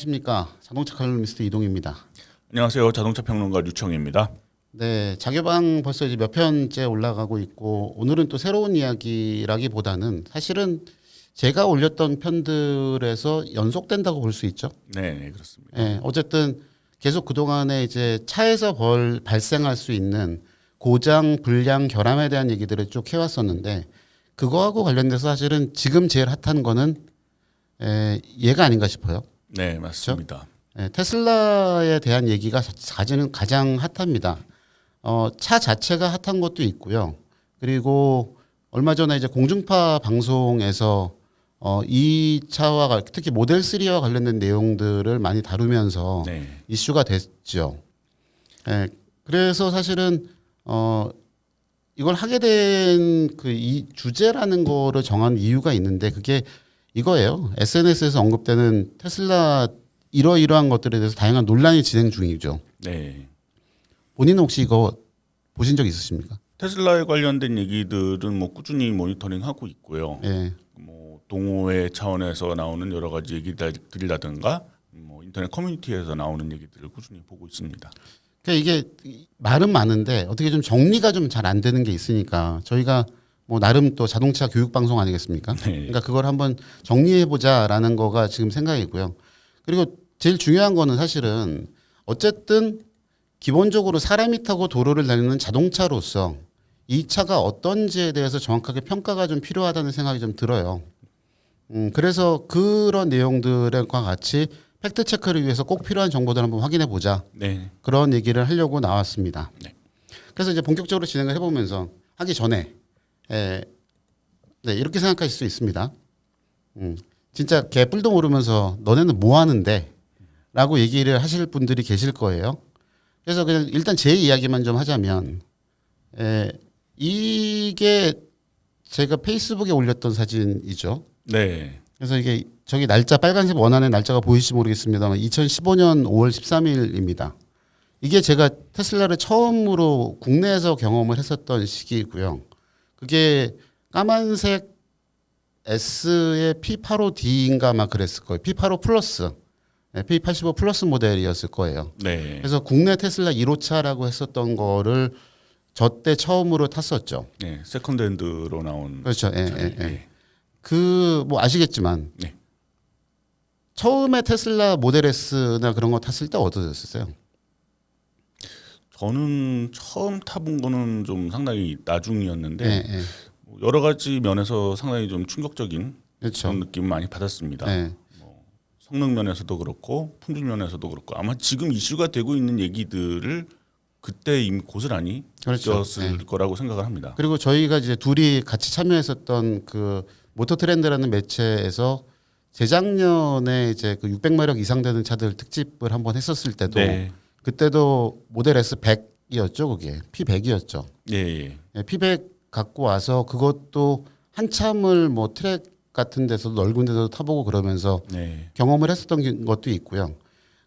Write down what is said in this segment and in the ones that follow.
안녕하십니까. 자동차 칼럼니스트 이동입니다. 안녕하세요. 자동차 평론가 류청입니다. 네, 자교방 벌써 이제 몇 편째 올라가고 있고 오늘은 또 새로운 이야기라기보다는 사실은 제가 올렸던 편들에서 연속된다고 볼 수 있죠. 네, 그렇습니다. 네, 어쨌든 계속 그동안에 이제 차에서 발생할 수 있는 고장, 불량, 결함에 대한 얘기들을 쭉 해왔었는데 그거하고 관련돼서 사실은 지금 제일 핫한 거는 얘가 아닌가 싶어요. 네, 맞습니다. 그렇죠? 테슬라에 대한 얘기가 가장 핫합니다. 차 자체가 핫한 것도 있고요. 그리고 얼마 전에 이제 공중파 방송에서 이 차와 특히 모델 3와 관련된 내용들을 많이 다루면서 네. 이슈가 됐죠. 그래서 사실은 이걸 하게 된 그 이 주제라는 거를 정한 이유가 있는데 그게 이거예요. SNS에서 언급되는 테슬라 이러이러한 것들에 대해서 다양한 논란이 진행 중이죠. 네. 본인은 혹시 이거 보신 적 있으십니까? 테슬라에 관련된 얘기들은 뭐 꾸준히 모니터링하고 있고요. 예. 뭐 동호회 차원에서 나오는 여러 가지 얘기들이라든가 뭐 인터넷 커뮤니티에서 나오는 얘기들을 꾸준히 보고 있습니다. 그러니까 이게 말은 많은데 어떻게 좀 정리가 좀 잘 안 되는 게 있으니까 저희가 뭐 나름 또 자동차 교육 방송 아니겠습니까? 네. 그러니까 그걸 한번 정리해 보자라는 거가 지금 생각이고요. 그리고 제일 중요한 거는 사실은 어쨌든 기본적으로 사람이 타고 도로를 달리는 자동차로서 이 차가 어떤지에 대해서 정확하게 평가가 좀 필요하다는 생각이 좀 들어요. 그래서 그런 내용들과 같이 팩트 체크를 위해서 꼭 필요한 정보들 한번 확인해 보자. 네. 그런 얘기를 하려고 나왔습니다. 네. 그래서 이제 본격적으로 진행을 해보면서 하기 전에 네, 이렇게 생각하실 수 있습니다. 진짜 개뿔도 모르면서 너네는 뭐 하는데? 라고 얘기를 하실 분들이 계실 거예요. 그래서 그냥 일단 제 이야기만 좀 하자면 이게 제가 페이스북에 올렸던 사진이죠. 네. 그래서 이게 저기 날짜 빨간색 원안의 날짜가 보이실지 모르겠습니다만 2015년 5월 13일입니다. 이게 제가 테슬라를 처음으로 국내에서 경험을 했었던 시기이고요. 그게 까만색 S의 P85D인가 막 그랬을 거예요. P85 플러스, P85 플러스 모델이었을 거예요. 네. 그래서 국내 테슬라 1호차라고 했었던 거를 저 때 처음으로 탔었죠. 네. 세컨드 핸드로 나온 그렇죠. 네. 그 뭐 아시겠지만 네. 처음에 테슬라 모델 S나 그런 거 탔을 때 어떠셨어요? 저는 처음 타본 거는 좀 상당히 나중이었는데 네. 여러 가지 면에서 상당히 좀 충격적인 그렇죠. 그런 느낌을 많이 받았습니다. 네. 성능 면에서도 그렇고 품질 면에서도 그렇고 아마 지금 이슈가 되고 있는 얘기들을 그때 이미 고스란히 그렇죠. 느꼈을 거라고 생각을 합니다. 그리고 저희가 이제 둘이 같이 참여했었던 그 모터 트렌드라는 매체에서 재작년에 이제 그 600마력 이상 되는 차들 특집을 한번 했었을 때도 네. 그때도 모델 S 100이었죠, 그게 P100이었죠. 예. P100 갖고 와서 그것도 한참을 뭐 트랙 같은 데서 넓은 데서 타보고 그러면서 네. 경험을 했었던 것도 있고요.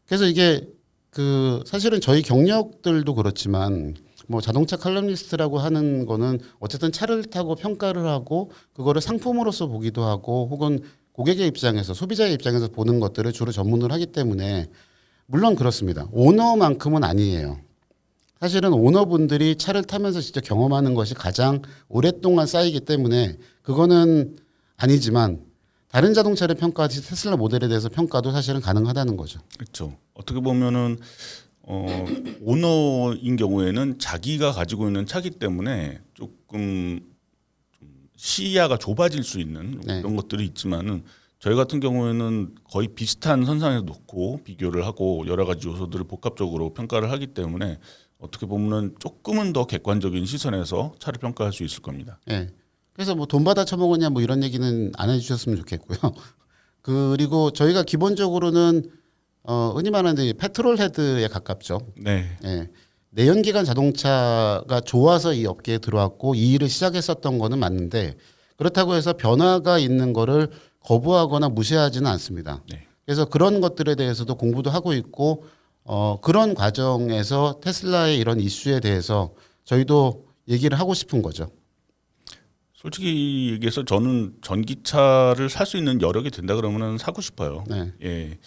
그래서 이게 그 사실은 저희 경력들도 그렇지만 뭐 자동차 칼럼니스트라고 하는 거는 어쨌든 차를 타고 평가를 하고 그거를 상품으로서 보기도 하고 혹은 고객의 입장에서 소비자의 입장에서 보는 것들을 주로 전문을 하기 때문에 물론 그렇습니다. 오너만큼은 아니에요. 사실은 오너분들이 차를 타면서 진짜 경험하는 것이 가장 오랫동안 쌓이기 때문에 그거는 아니지만 다른 자동차를 평가하듯이 테슬라 모델에 대해서 평가도 사실은 가능하다는 거죠. 그렇죠. 어떻게 보면은 오너인 경우에는 자기가 가지고 있는 차기 때문에 조금 좀 시야가 좁아질 수 있는 네. 그런 것들이 있지만은 저희 같은 경우에는 거의 비슷한 선상에 놓고 비교를 하고 여러 가지 요소들을 복합적으로 평가를 하기 때문에 어떻게 보면 조금은 더 객관적인 시선에서 차를 평가할 수 있을 겁니다. 예. 그래서 뭐 돈 받아 처먹었냐 뭐 이런 얘기는 안 해주셨으면 좋겠고요. 그리고 저희가 기본적으로는 흔히 말하는 페트롤 헤드에 가깝죠. 네. 예. 내연기관 자동차가 좋아서 이 업계에 들어왔고 이 일을 시작했었던 거는 맞는데 그렇다고 해서 변화가 있는 거를 거부하거나 무시하지는 않습니다. 네. 그래서 그런 것들에 대해서도 공부도 하고 있고 그런 과정에서 테슬라의 이런 이슈에 대해서 저희도 얘기를 하고 싶은 거죠. 솔직히 얘기해서 저는 전기차를 살 수 있는 여력이 된다 그러면은 사고 싶어요. 네. 예.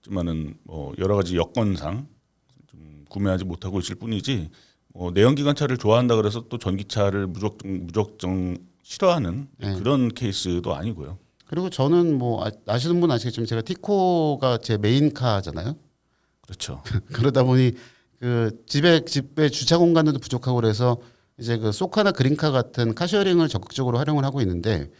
하지만은 뭐 여러 가지 여건상 좀 구매하지 못하고 있을 뿐이지 내연기관차를 좋아한다 그래서 또 전기차를 무조건 싫어하는 네. 그런 케이스도 아니고요. 그리고 저는 뭐 아시는 분 아시겠지만 제가 티코가 제 메인카잖아요. 그렇죠. 그러다 보니 그 집에 주차 공간도 부족하고 그래서 이제 그 소카나 그린카 같은 카쉐어링을 적극적으로 활용을 하고 있는데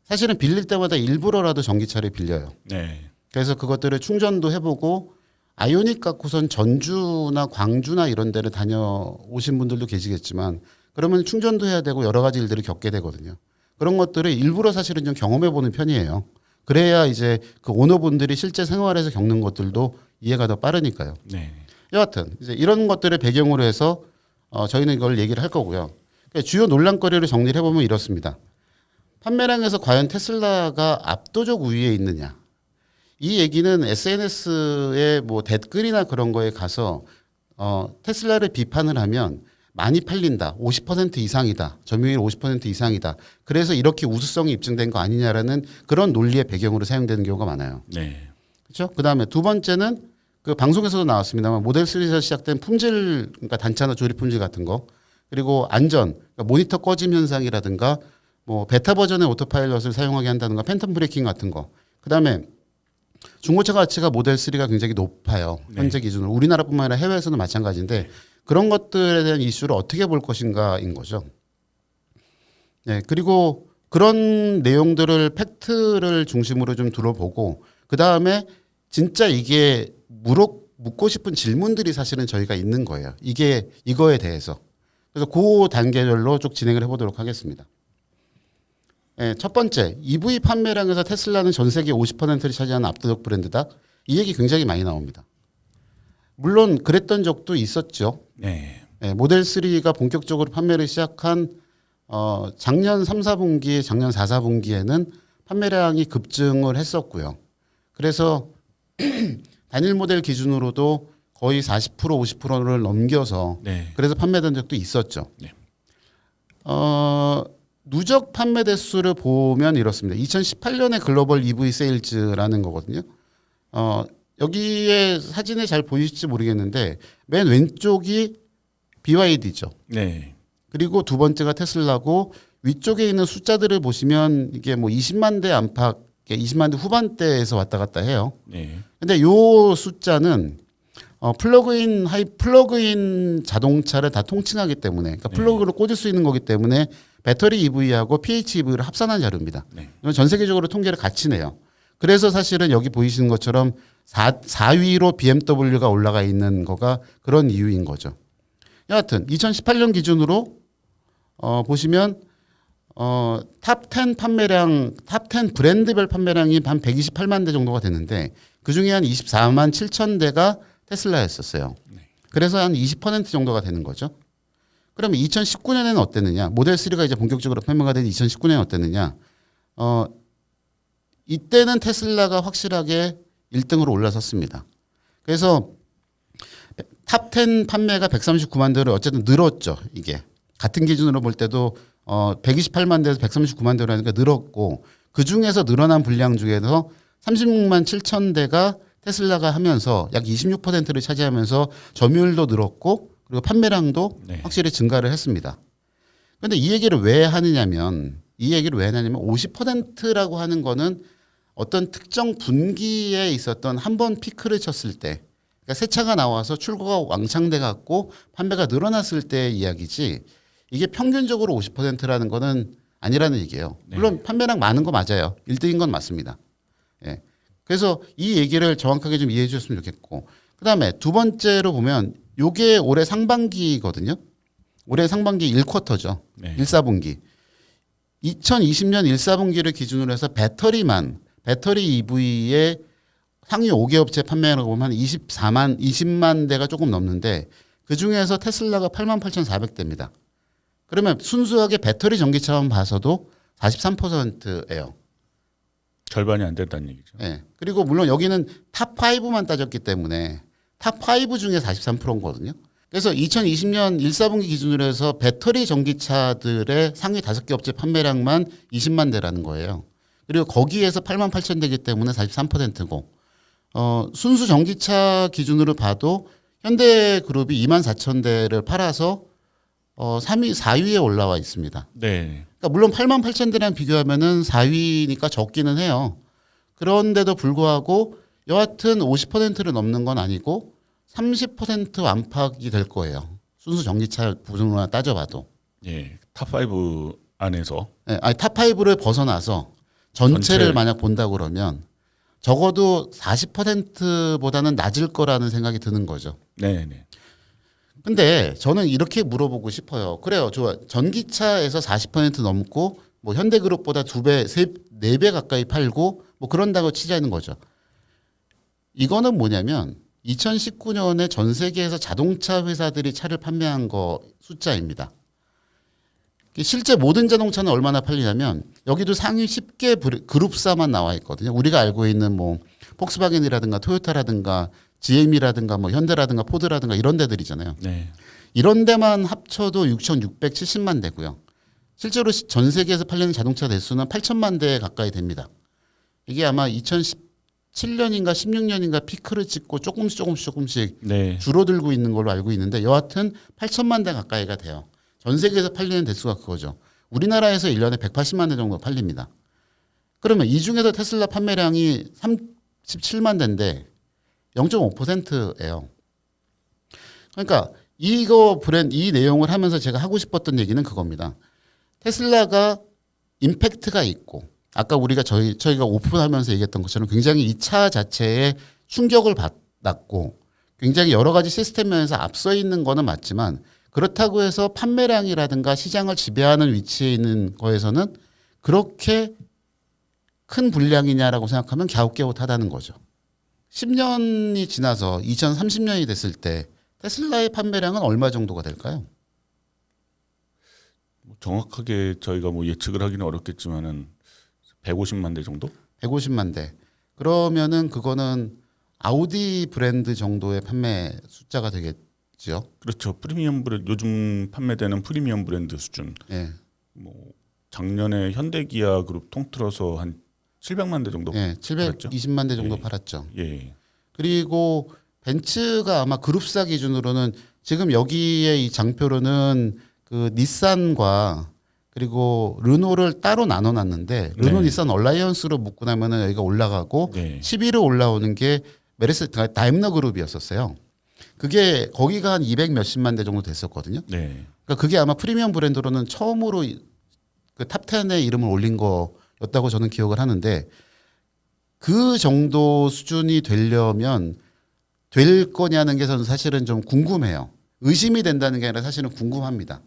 사실은 빌릴 때마다 일부러라도 전기차를 빌려요. 네. 그래서 그것들을 충전도 해보고 아이오닉 갖고선 전주나 광주나 이런 데를 다녀오신 분들도 계시겠지만 그러면 충전도 해야 되고 여러 가지 일들을 겪게 되거든요. 그런 것들을 일부러 사실은 좀 경험해보는 편이에요. 그래야 이제 그 오너분들이 실제 생활에서 겪는 것들도 이해가 더 빠르니까요. 네. 여하튼 이제 이런 것들을 배경으로 해서 저희는 이걸 얘기를 할 거고요. 그러니까 주요 논란거리를 정리를 해보면 이렇습니다. 판매량에서 과연 테슬라가 압도적 우위에 있느냐? 이 얘기는 SNS에 뭐 댓글이나 그런 거에 가서 테슬라를 비판을 하면 많이 팔린다, 50% 이상이다, 점유율 50% 이상이다. 그래서 이렇게 우수성이 입증된 거 아니냐라는 그런 논리의 배경으로 사용되는 경우가 많아요. 네. 그렇죠? 그다음에 두 번째는 그 방송에서도 나왔습니다만 모델 3에서 시작된 품질, 그러니까 단차나 조립 품질 같은 거, 그리고 안전, 그러니까 모니터 꺼짐 현상이라든가 뭐 베타 버전의 오토파일럿을 사용하게 한다든가 팬텀 브레이킹 같은 거. 그다음에 중고차 가치가 모델 3가 굉장히 높아요. 현재 기준으로 우리나라뿐만 아니라 해외에서도 마찬가지인데 그런 것들에 대한 이슈를 어떻게 볼 것인가인 거죠. 네, 그리고 그런 내용들을 팩트를 중심으로 좀 들어보고 그 다음에 진짜 이게 묻고 싶은 질문들이 사실은 저희가 있는 거예요. 이거에 대해서. 그래서 그 단계별로 쭉 진행을 해보도록 하겠습니다. 네, 첫 번째, EV 판매량에서 테슬라는 전 세계 50%를 차지하는 압도적 브랜드다. 이 얘기 굉장히 많이 나옵니다. 물론 그랬던 적도 있었죠. 네. 네, 모델 3가 본격적으로 판매를 시작한 작년 3, 4분기, 작년 4, 4분기에는 판매량이 급증을 했었고요. 그래서 단일 모델 기준으로도 거의 40% 50%를 넘겨서 네. 그래서 판매된 적도 있었죠. 네. 누적 판매 대수를 보면 이렇습니다. 2018년에 글로벌 EV 세일즈라는 거거든요. 여기에 사진에 잘 보이실지 모르겠는데 맨 왼쪽이 BYD죠. 네. 그리고 두 번째가 테슬라고 위쪽에 있는 숫자들을 보시면 이게 뭐 20만 대 안팎, 20만 대 후반대에서 왔다 갔다 해요. 네. 근데 요 숫자는 플러그인 자동차를 다 통칭하기 때문에 그러니까 플러그를 꽂을 수 있는 거기 때문에 배터리 EV하고 PHEV를 합산한 자료입니다. 네. 이건 전 세계적으로 통계를 같이 내요. 그래서 사실은 여기 보이시는 것처럼 4위로 BMW가 올라가 있는 거가 그런 이유인 거죠. 여하튼 2018년 기준으로 보시면 탑10 판매량, 탑10 브랜드별 판매량이 한 128만 대 정도가 됐는데 그중에 한 24만 7천 대가 테슬라였었어요. 그래서 한 20% 정도가 되는 거죠. 그러면 2019년에는 어땠느냐? 모델 3가 이제 본격적으로 판매가 된 2019년에 어땠느냐? 이때는 테슬라가 확실하게 1등으로 올라섰습니다. 그래서 탑10 판매가 139만 대로 어쨌든 늘었죠. 이게 같은 기준으로 볼 때도 128만 대에서 139만 대라니까 늘었고 그 중에서 늘어난 분량 중에서 36만 7천 대가 테슬라가 하면서 약 26%를 차지하면서 점유율도 늘었고 그리고 판매량도 네. 확실히 증가를 했습니다. 그런데 이 얘기를 왜 하느냐면 50%라고 하는 거는 어떤 특정 분기에 있었던 한 번 피크를 쳤을 때 그러니까 새 차가 나와서 출고가 왕창돼 갖고 판매가 늘어났을 때의 이야기지 이게 평균적으로 50%라는 거는 아니라는 얘기예요. 물론 판매량 많은 거 맞아요. 1등인 건 맞습니다. 예. 그래서 이 얘기를 정확하게 좀 이해해 주셨으면 좋겠고 그다음에 두 번째로 보면 요게 올해 상반기거든요. 올해 상반기 1쿼터죠. 네. 1사분기. 2020년 1사분기를 기준으로 해서 배터리 EV의 상위 5개 업체 판매량을 보면 20만 대가 조금 넘는데 그중에서 테슬라가 88,400대입니다. 그러면 순수하게 배터리 전기차만 봐서도 43%예요. 절반이 안 된다는 얘기죠. 네. 그리고 물론 여기는 탑5만 따졌기 때문에 탑5 중에 43%거든요. 그래서 2020년 1사분기 기준으로 해서 배터리 전기차들의 상위 5개 업체 판매량만 20만 대라는 거예요. 그리고 거기에서 8만 8천 대이기 때문에 43%고 순수 전기차 기준으로 봐도 현대그룹이 24,000대를 팔아서 3위, 4위에 올라와 있습니다. 네. 그러니까 물론 88,000대랑 비교하면은 4위니까 적기는 해요. 그런데도 불구하고 여하튼 50%를 넘는 건 아니고 30% 안팎이 될 거예요. 순수 전기차 부분으로 따져봐도. 예. 탑5 안에서 네, 아니 탑5를 벗어나서 전체를 전체. 만약 본다 그러면 적어도 40%보다는 낮을 거라는 생각이 드는 거죠. 네, 네. 근데 저는 이렇게 물어보고 싶어요. 그래요. 좋아. 전기차에서 40% 넘고 뭐 현대그룹보다 2배, 4배 가까이 팔고 뭐 그런다고 치자는 거죠. 이거는 뭐냐면 2019년에 전 세계에서 자동차 회사들이 차를 판매한 거 숫자입니다. 실제 모든 자동차는 얼마나 팔리냐면 여기도 상위 10개 그룹사만 나와 있거든요. 우리가 알고 있는 뭐 폭스바겐이라든가 토요타라든가 GM이라든가 뭐 현대라든가 포드라든가 이런 데들이잖아요. 네. 이런 데만 합쳐도 6,670만 대고요. 실제로 전 세계에서 팔리는 자동차 대수는 8천만 대 가까이 됩니다. 이게 아마 2017년인가 16년인가 피크를 찍고 조금씩 네. 줄어들고 있는 걸로 알고 있는데 여하튼 8천만 대 가까이가 돼요. 전 세계에서 팔리는 대수가 그거죠. 우리나라에서 1년에 180만 대 정도 팔립니다. 그러면 이 중에서 테슬라 판매량이 37만 대인데 0.5%예요. 그러니까 이 내용을 하면서 제가 하고 싶었던 얘기는 그겁니다. 테슬라가 임팩트가 있고 아까 우리가 저희가 오픈하면서 얘기했던 것처럼 굉장히 이 차 자체에 충격을 받았고 굉장히 여러 가지 시스템 면에서 앞서 있는 거는 맞지만 그렇다고 해서 판매량이라든가 시장을 지배하는 위치에 있는 거에서는 그렇게 큰 분량이냐라고 생각하면 갸웃갸웃하다는 거죠. 10년이 지나서 2030년이 됐을 때 테슬라의 판매량은 얼마 정도가 될까요? 정확하게 저희가 뭐 예측을 하기는 어렵겠지만은 150만 대 정도? 150만 대. 그러면은 그거는 아우디 브랜드 정도의 판매 숫자가 되겠죠. 그렇죠. 프리미엄 브랜드 요즘 판매되는 프리미엄 브랜드 수준. 예. 뭐 작년에 현대기아 그룹 통틀어서 한 700만 대 정도 예. 팔았죠. 720만 대 정도 예. 팔았죠. 예. 그리고 벤츠가 아마 그룹사 기준으로는 지금 여기에 이 장표로는 그 닛산과 그리고 르노를 따로 나눠놨는데 르노 네. 닛산 얼라이언스로 묶고 나면은 여기가 올라가고 네. 10위로 올라오는 게 메르스 다임러 그룹이었었어요. 그게 거기가 한 200 몇십만 대 정도 됐었거든요. 네. 그러니까 그게 아마 프리미엄 브랜드로는 처음으로 그 탑10에 이름을 올린 거였다고 저는 기억을 하는데 그 정도 수준이 되려면 될 거냐는 게 저는 사실은 좀 궁금해요. 의심이 된다는 게 아니라 사실은 궁금합니다.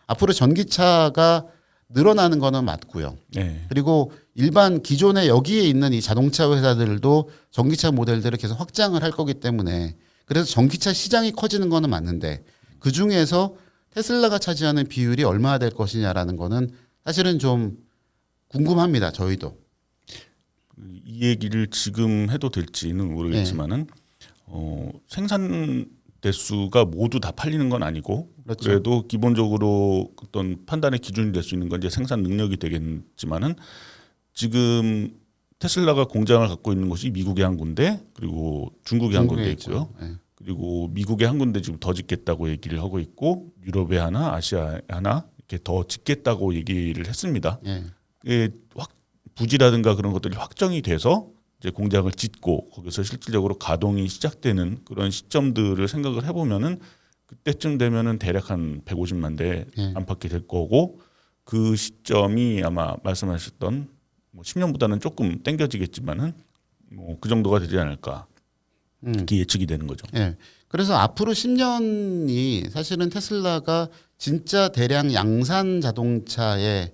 앞으로 전기차가 늘어나는 거는 맞고요. 네. 그리고 일반 기존에 여기에 있는 이 자동차 회사들도 전기차 모델들을 계속 확장을 할 거기 때문에 그래서 전기차 시장이 커지는 거는 맞는데 그 중에서 테슬라가 차지하는 비율이 얼마나 될 것이냐라는 거는 사실은 좀 궁금합니다. 저희도. 이 얘기를 지금 해도 될지는 모르겠지만은 생산 대수가 모두 다 팔리는 건 아니고 그렇죠. 그래도 기본적으로 어떤 판단의 기준이 될 수 있는 건 이제 생산 능력이 되겠지만은 지금 테슬라가 공장을 갖고 있는 곳이 미국에 한 군데 그리고 중국에 한 군데 있고요. 네. 그리고 미국에 한 군데 지금 더 짓겠다고 얘기를 하고 있고 유럽에 하나, 아시아에 하나 이렇게 더 짓겠다고 얘기를 했습니다. 예. 이게 부지라든가 그런 것들이 확정이 돼서 이제 공장을 짓고 거기서 실질적으로 가동이 시작되는 그런 시점들을 생각을 해보면은 그때쯤 되면은 대략 한 150만 대 예. 안팎이 될 거고 그 시점이 아마 말씀하셨던 뭐 10년보다는 조금 땡겨지겠지만은 뭐 그 정도가 되지 않을까 이렇게 예측이 되는 거죠. 예. 그래서 앞으로 10년이 사실은 테슬라가 진짜 대량 양산 자동차의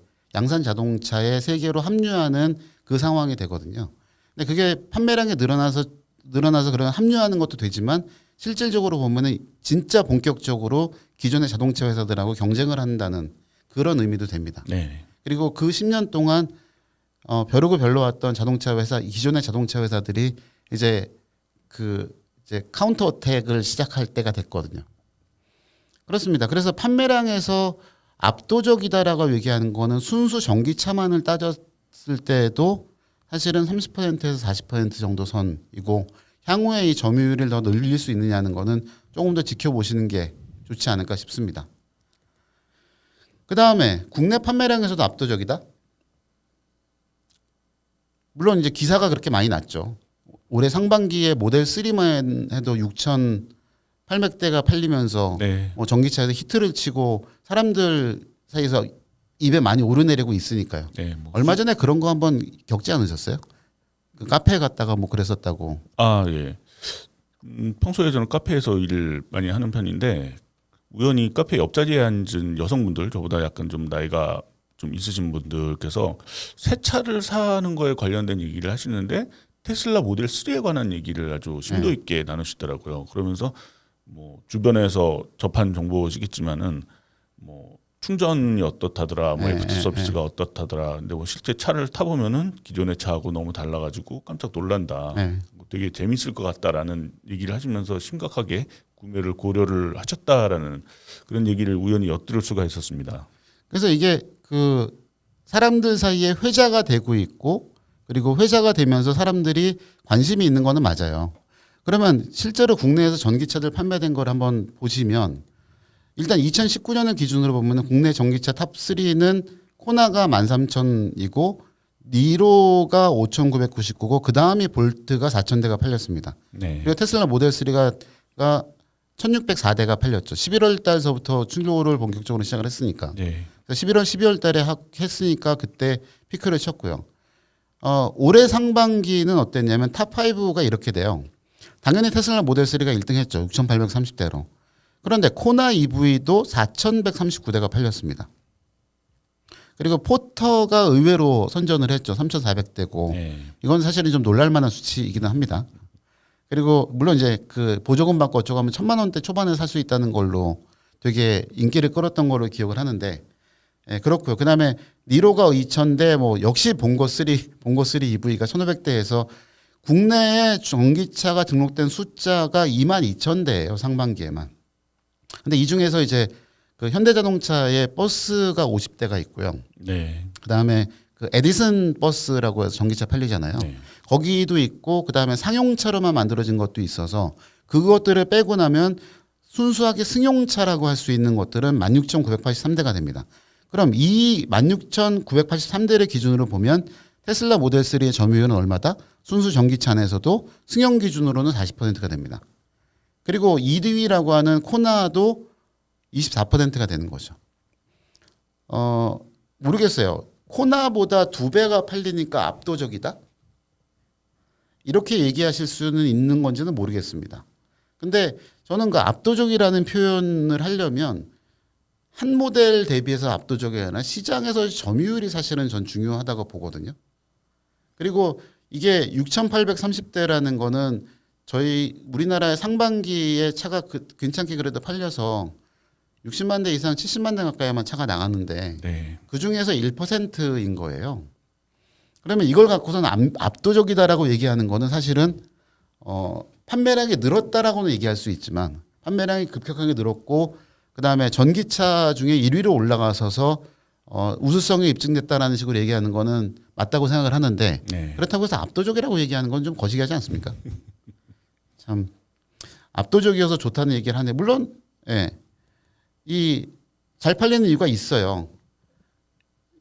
세계로 합류하는 그 상황이 되거든요. 근데 그게 판매량이 늘어나서 그런 합류하는 것도 되지만 실질적으로 보면은 진짜 본격적으로 기존의 자동차 회사들하고 경쟁을 한다는 그런 의미도 됩니다. 네. 그리고 그 10년 동안 벼르고 별러왔던 자동차 회사 기존의 자동차 회사들이 이제 카운터 어택을 시작할 때가 됐거든요. 그렇습니다. 그래서 판매량에서 압도적이다라고 얘기하는 거는 순수 전기차만을 따졌을 때도 사실은 30%에서 40% 정도 선이고 향후에 이 점유율을 더 늘릴 수 있느냐는 거는 조금 더 지켜보시는 게 좋지 않을까 싶습니다. 그 다음에 국내 판매량에서도 압도적이다. 물론 이제 기사가 그렇게 많이 났죠. 올해 상반기에 모델 3만 해도 6,800대가 팔리면서 네. 전기차에서 히트를 치고 사람들 사이에서 입에 많이 오르내리고 있으니까요. 네. 뭐 얼마 전에 그런 거 한번 겪지 않으셨어요? 그 카페에 갔다가 뭐 그랬었다고. 예. 평소에 저는 카페에서 일을 많이 하는 편인데 우연히 카페 옆자리에 앉은 여성분들, 저보다 약간 좀 나이가 좀 있으신 분들께서 새 차를 사는 거에 관련된 얘기를 하시는데 테슬라 모델 3에 관한 얘기를 아주 심도 있게 나누시더라고요. 그러면서 뭐 주변에서 접한 정보시겠지만은 뭐 충전이 어떻다더라, 뭐 애프터 서비스가 어떻다더라. 근데 뭐 실제 차를 타보면은 기존의 차하고 너무 달라가지고 깜짝 놀란다. 뭐 되게 재밌을 것 같다라는 얘기를 하시면서 심각하게 구매를 고려를 하셨다라는 그런 얘기를 우연히 엿들을 수가 있었습니다. 그래서 이게 그 사람들 사이에 회자가 되고 있고 그리고 회자가 되면서 사람들이 관심이 있는 거는 맞아요. 그러면 실제로 국내에서 전기차들 판매된 걸 한번 보시면 일단 2019년을 기준으로 보면 국내 전기차 탑 3는 코나가 13,000이고 니로가 5,999고 그 다음이 볼트가 4,000대가 팔렸습니다. 네. 그리고 테슬라 모델 3가 1,604대가 팔렸죠. 11월 달서부터 충족을 본격적으로 시작을 했으니까. 네. 11월, 12월 달에 했으니까 그때 피크를 쳤고요. 올해 상반기는 어땠냐면 탑5가 이렇게 돼요. 당연히 테슬라 모델 3가 1등 했죠. 6,830대로. 그런데 코나 EV도 4,139대가 팔렸습니다. 그리고 포터가 의외로 선전을 했죠. 3,400대고. 네. 이건 사실은 좀 놀랄만한 수치이기는 합니다. 그리고 물론 이제 그 보조금 받고 어쩌고 하면 1,000만 원대 초반에 살 수 있다는 걸로 되게 인기를 끌었던 걸로 기억을 하는데 그렇고요. 그다음에 니로가 2,000대 뭐 역시 봉고 3 EV가 1,500대에서 국내에 전기차가 등록된 숫자가 22,000대예요. 상반기에만. 근데 이 중에서 이제 그 현대자동차의 버스가 50대가 있고요. 네. 그다음에 그 에디슨 버스라고 해서 전기차 팔리잖아요. 네. 거기도 있고 그다음에 상용차로만 만들어진 것도 있어서 그것들을 빼고 나면 순수하게 승용차라고 할 수 있는 것들은 16,983대가 됩니다. 그럼 이 16,983대를 기준으로 보면 테슬라 모델 3의 점유율은 얼마다? 순수 전기차 안에서도 승용 기준으로는 40%가 됩니다. 그리고 2위라고 하는 코나도 24%가 되는 거죠. 모르겠어요. 코나보다 2배가 팔리니까 압도적이다? 이렇게 얘기하실 수는 있는 건지는 모르겠습니다. 근데 저는 그 압도적이라는 표현을 하려면 한 모델 대비해서 압도적이 아니라 시장에서 점유율이 사실은 전 중요하다고 보거든요. 그리고 이게 6,830대라는 거는 저희 우리나라의 상반기에 차가 괜찮게 그래도 팔려서 60만 대 이상 70만 대 가까이만 차가 나갔는데 네. 그중에서 1%인 거예요. 그러면 이걸 갖고서는 압도적이다라고 얘기하는 거는 사실은 판매량이 늘었다라고는 얘기할 수 있지만 판매량이 급격하게 늘었고 그다음에 전기차 중에 1위로 올라가서서 우수성이 입증됐다라는 식으로 얘기하는 거는 맞다고 생각을 하는데 네. 그렇다고 해서 압도적이라고 얘기하는 건 좀 거시기하지 않습니까? 참 압도적이어서 좋다는 얘기를 하는데 물론 이 잘 팔리는 이유가 있어요.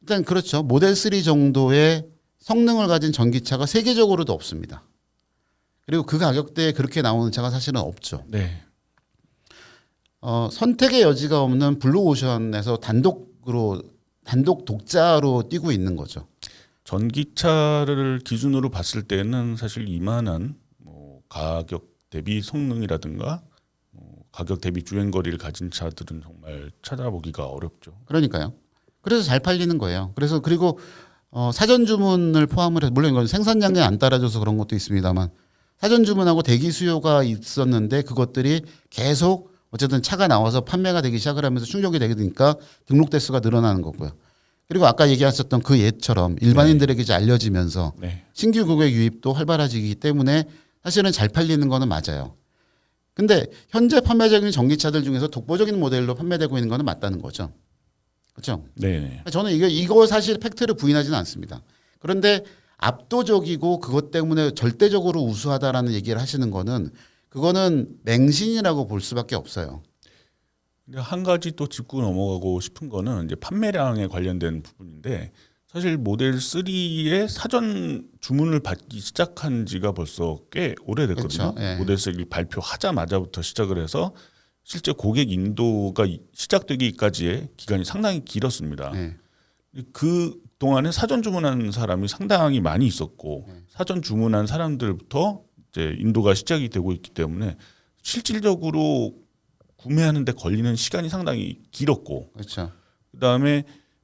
일단 그렇죠. 모델 3 정도의 성능을 가진 전기차가 세계적으로도 없습니다. 그리고 그 가격대에 그렇게 나오는 차가 사실은 없죠. 네. 선택의 여지가 없는 블루오션에서 단독 독자로 뛰고 있는 거죠. 전기차를 기준으로 봤을 때는 사실 이만한 뭐 가격 대비 성능이라든가 가격 대비 주행거리를 가진 차들은 정말 찾아보기가 어렵죠. 그러니까요. 그래서 잘 팔리는 거예요. 그래서 그리고 사전 주문을 포함을 해서 물론 이건 생산량에 안 따라줘서 그런 것도 있습니다만 사전 주문하고 대기 수요가 있었는데 그것들이 계속 어쨌든 차가 나와서 판매가 되기 시작을 하면서 충족이 되게 되니까 등록 대수가 늘어나는 거고요. 그리고 아까 얘기하셨던 그 예처럼 일반인들에게 이제 알려지면서 네. 신규 고객 유입도 활발해지기 때문에 사실은 잘 팔리는 거는 맞아요. 근데 현재 판매적인 전기차들 중에서 독보적인 모델로 판매되고 있는 거는 맞다는 거죠. 그렇죠? 네. 저는 이거 사실 팩트를 부인하지는 않습니다. 그런데 압도적이고 그것 때문에 절대적으로 우수하다라는 얘기를 하시는 거는 그거는 맹신이라고 볼 수밖에 없어요. 근데 한 가지 또 짚고 넘어가고 싶은 거는 이제 판매량에 관련된 부분인데 사실 모델 3의 사전 주문을 받기 시작한 지가 벌써 꽤 오래됐거든요. 그렇죠. 예. 모델 3 발표하자마자부터 시작을 해서 실제 고객 인도가 시작되기까지의 기간이 상당히 길었습니다. 예. 그 동안에 사전 주문한 사람이 상당히 많이 있었고 네. 사전 주문한 사람들부터 이제 인도가 시작이 되고 있기 때문에 실질적으로 구매하는데 걸리는 시간이 상당히 길었고 그렇죠. 그다음에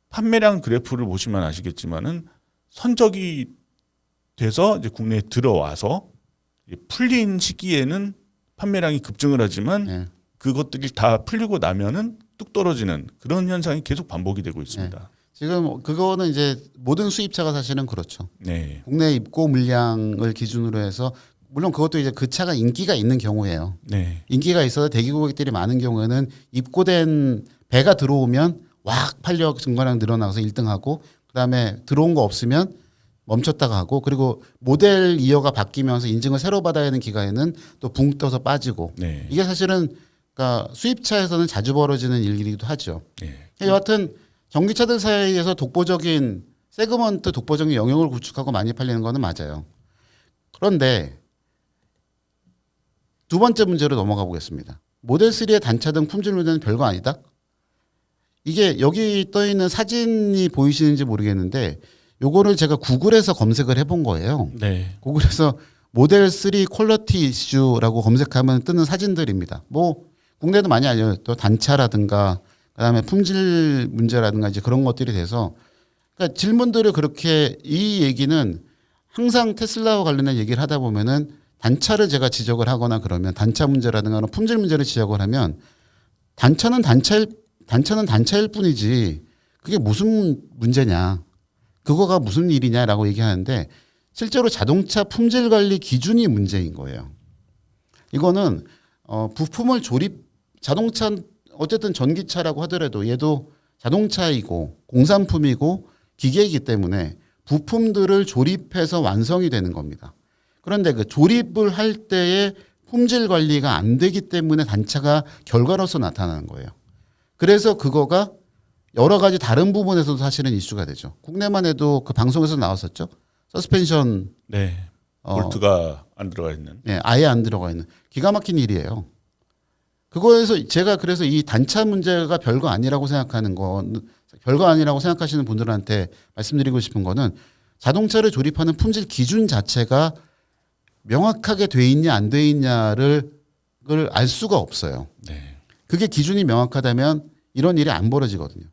판매량 그래프를 보시면 아시겠지만은 선적이 돼서 이제 국내에 들어와서 이제 풀린 시기에는 판매량이 급증을 하지만 예. 그것들이 다 풀리고 나면은 뚝 떨어지는 그런 현상이 계속 반복이 되고 있습니다. 지금 그거는 이제 모든 수입차가 사실은 그렇죠. 네. 국내 입고 물량을 기준으로 해서 물론 그것도 이제 그 차가 인기가 있는 경우예요. 네. 인기가 있어서 대기 고객들이 많은 경우에는 입고된 배가 들어오면 확 팔려 증가량 늘어나서 1등하고 그다음에 들어온 거 없으면 멈췄다가 하고 그리고 모델 이어가 바뀌면서 인증을 새로 받아야 하는 기간에는 또 붕 떠서 빠지고 네. 이게 사실은 그러니까 수입차에서는 자주 벌어지는 일이기도 하죠. 네. 여하튼 전기차들 사이에서 독보적인 세그먼트 독보적인 영역을 구축하고 많이 팔리는 거는 맞아요. 그런데 두 번째 문제로 넘어가 보겠습니다. 모델 3의 단차 등 품질 문제는 별거 아니다. 이게 여기 떠 있는 사진이 보이시는지 모르겠는데 요거를 제가 구글에서 검색을 해본 거예요. 네. 구글에서 모델 3 퀄리티 이슈라고 검색하면 뜨는 사진들입니다. 뭐 국내도 많이 알려졌죠. 단차라든가 그다음에 품질 문제라든가 이제 그런 것들이 돼서 그러니까 질문들을 그렇게 이 얘기는 항상 테슬라와 관련된 얘기를 하다 보면은 단차를 제가 지적을 하거나 그러면 단차 문제라든가 품질 문제를 지적을 하면 단차는 단차일 뿐이지 그게 무슨 문제냐 그거가 무슨 일이냐라고 얘기하는데 실제로 자동차 품질 관리 기준이 문제인 거예요. 이거는 부품을 자동차 어쨌든 전기차라고 하더라도 얘도 자동차이고 공산품이고 기계이기 때문에 부품들을 조립해서 완성이 되는 겁니다. 그런데 그 조립을 할 때의 품질 관리가 안 되기 때문에 단차가 결과로서 나타나는 거예요. 그래서 그거가 여러 가지 다른 부분에서도 사실은 이슈가 되죠. 국내만 해도 그 방송에서 나왔었죠. 서스펜션 네. 볼트가 안 들어가 있는. 네, 아예 안 들어가 있는 기가 막힌 일이에요. 그거에서 제가 그래서 이 단차 문제가 별거 아니라고 생각하는 건 별거 아니라고 생각하시는 분들한테 말씀드리고 싶은 거는 자동차를 조립하는 품질 기준 자체가 명확하게 돼 있냐 안 돼 있냐를 알 수가 없어요. 네. 그게 기준이 명확하다면 이런 일이 안 벌어지거든요.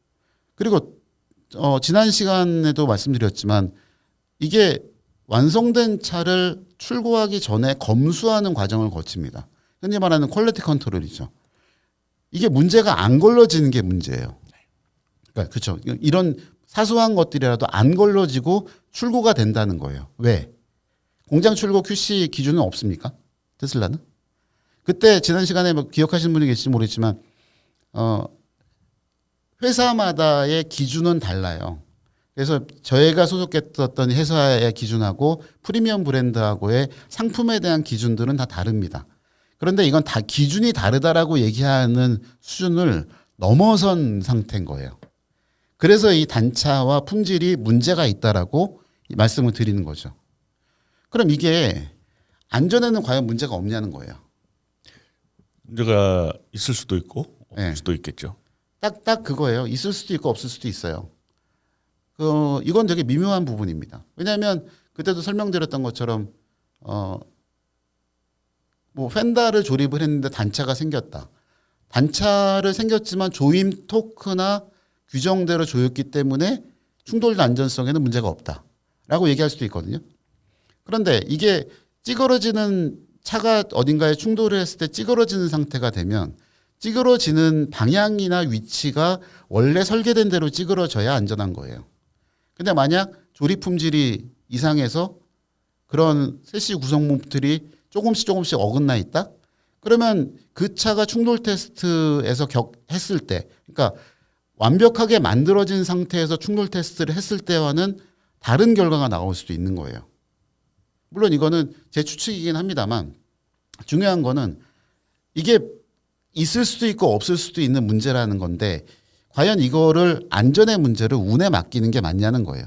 그리고 지난 시간에도 말씀드렸지만 이게 완성된 차를 출고하기 전에 검수하는 과정을 거칩니다. 흔히 말하는 퀄리티 컨트롤이죠. 이게 문제가 안 걸러지는 게 문제예요. 그러니까 그렇죠. 이런 사소한 것들이라도 안 걸러지고 출고가 된다는 거예요. 왜? 공장 출고 QC 기준은 없습니까? 테슬라는? 그때 지난 시간에 뭐 기억하시는 분이 계실지 모르겠지만 회사마다의 기준은 달라요. 그래서 저희가 소속했던 회사의 기준하고 프리미엄 브랜드하고의 상품에 대한 기준들은 다 다릅니다. 그런데 이건 다 기준이 다르다라고 얘기하는 수준을 넘어선 상태인 거예요. 그래서 이 단차와 품질이 문제가 있다라고 말씀을 드리는 거죠. 그럼 이게 안전에는 과연 문제가 없냐는 거예요. 문제가 있을 수도 있고 없을 네. 수도 있겠죠. 딱 그거예요. 있을 수도 있고 없을 수도 있어요. 이건 되게 미묘한 부분입니다. 왜냐하면 그때도 설명드렸던 것처럼 뭐 펜다를 조립을 했는데 단차가 생겼다. 단차를 생겼지만 조임 토크나 규정대로 조였기 때문에 충돌 안전성에는 문제가 없다라고 얘기할 수도 있거든요. 그런데 이게 찌그러지는 차가 어딘가에 충돌을 했을 때 찌그러지는 상태가 되면 찌그러지는 방향이나 위치가 원래 설계된 대로 찌그러져야 안전한 거예요. 근데 만약 조립 품질이 이상해서 그런 세시 구성물들이 조금씩 어긋나 있다? 그러면 그 차가 충돌 테스트에서 했을 때, 그러니까 완벽하게 만들어진 상태에서 충돌 테스트를 했을 때와는 다른 결과가 나올 수도 있는 거예요. 물론 이거는 제 추측이긴 합니다만 중요한 거는 이게 있을 수도 있고 없을 수도 있는 문제라는 건데 과연 이거를 안전의 문제를 운에 맡기는 게 맞냐는 거예요.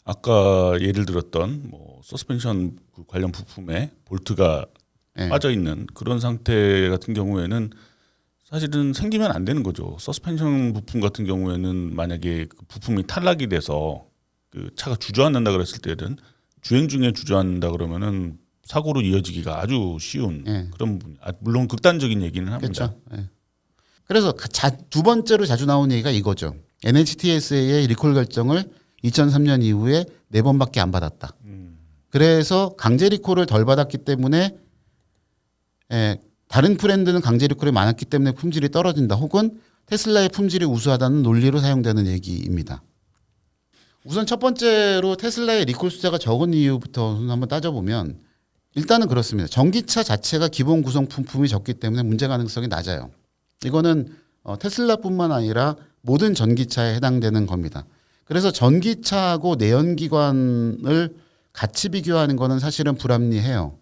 아까 예를 들었던 뭐 서스펜션 그 관련 부품에 볼트가 네. 빠져 있는 그런 상태 같은 경우에는 사실은 생기면 안 되는 거죠. 서스펜션 부품 같은 경우에는 만약에 그 부품이 탈락이 돼서 그 차가 주저앉는다 그랬을 때는 주행 중에 주저앉는다 그러면은 사고로 이어지기가 아주 쉬운 네. 그런 부분. 물론 극단적인 얘기는 합니다. 그렇죠. 네. 그래서 두 번째로 자주 나오는 얘기가 이거죠. NHTSA의 리콜 결정을 2003년 이후에 4번밖에 안 받았다. 그래서 강제 리콜을 덜 받았기 때문에 다른 브랜드는 강제 리콜이 많았기 때문에 품질이 떨어진다. 혹은 테슬라의 품질이 우수하다는 논리로 사용되는 얘기입니다. 우선 첫 번째로 테슬라의 리콜 숫자가 적은 이유부터 한번 따져보면 일단은 그렇습니다. 전기차 자체가 기본 구성 부품이 적기 때문에 문제 가능성이 낮아요. 이거는 테슬라뿐만 아니라 모든 전기차에 해당되는 겁니다. 그래서 전기차하고 내연기관을 같이 비교하는 거는 사실은 불합리해요.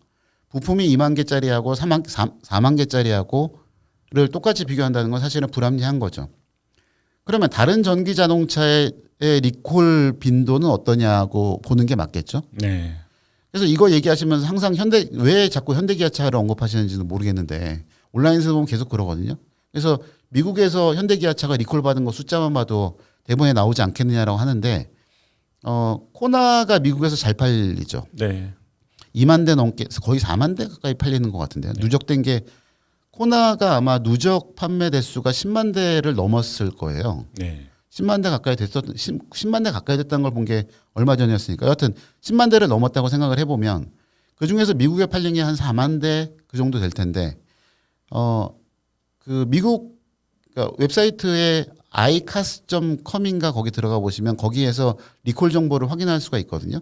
부품이 2만 개짜리하고 4만 개짜리하고를 똑같이 비교한다는 건 사실은 불합리한 거죠. 그러면 다른 전기 자동차의 리콜 빈도는 어떠냐고 보는 게 맞겠죠. 네. 그래서 이거 얘기하시면서 항상 왜 자꾸 현대기아차를 언급하시는지는 모르겠는데 온라인에서 보면 계속 그러거든요. 그래서 미국에서 현대기아차가 리콜 받은 거 숫자만 봐도 대본에 나오지 않겠느냐라고 하는데 코나가 미국에서 잘 팔리죠. 네. 2만 대 넘게 거의 4만 대 가까이 팔리는 것 같은데요. 네. 누적된 게 코나가 아마 누적 판매 대수가 10만 대를 넘었을 거예요. 네. 10만 대 가까이 10만 대 가까이 됐다는 걸 본 게 얼마 전이었으니까 여하튼 10만 대를 넘었다고 생각을 해보면 그중에서 미국에 팔린 게 한 4만 대 그 정도 될 텐데 그 미국 그러니까 웹사이트에 iCars.com인가 거기 들어가 보시면 거기에서 리콜 정보를 확인할 수가 있거든요.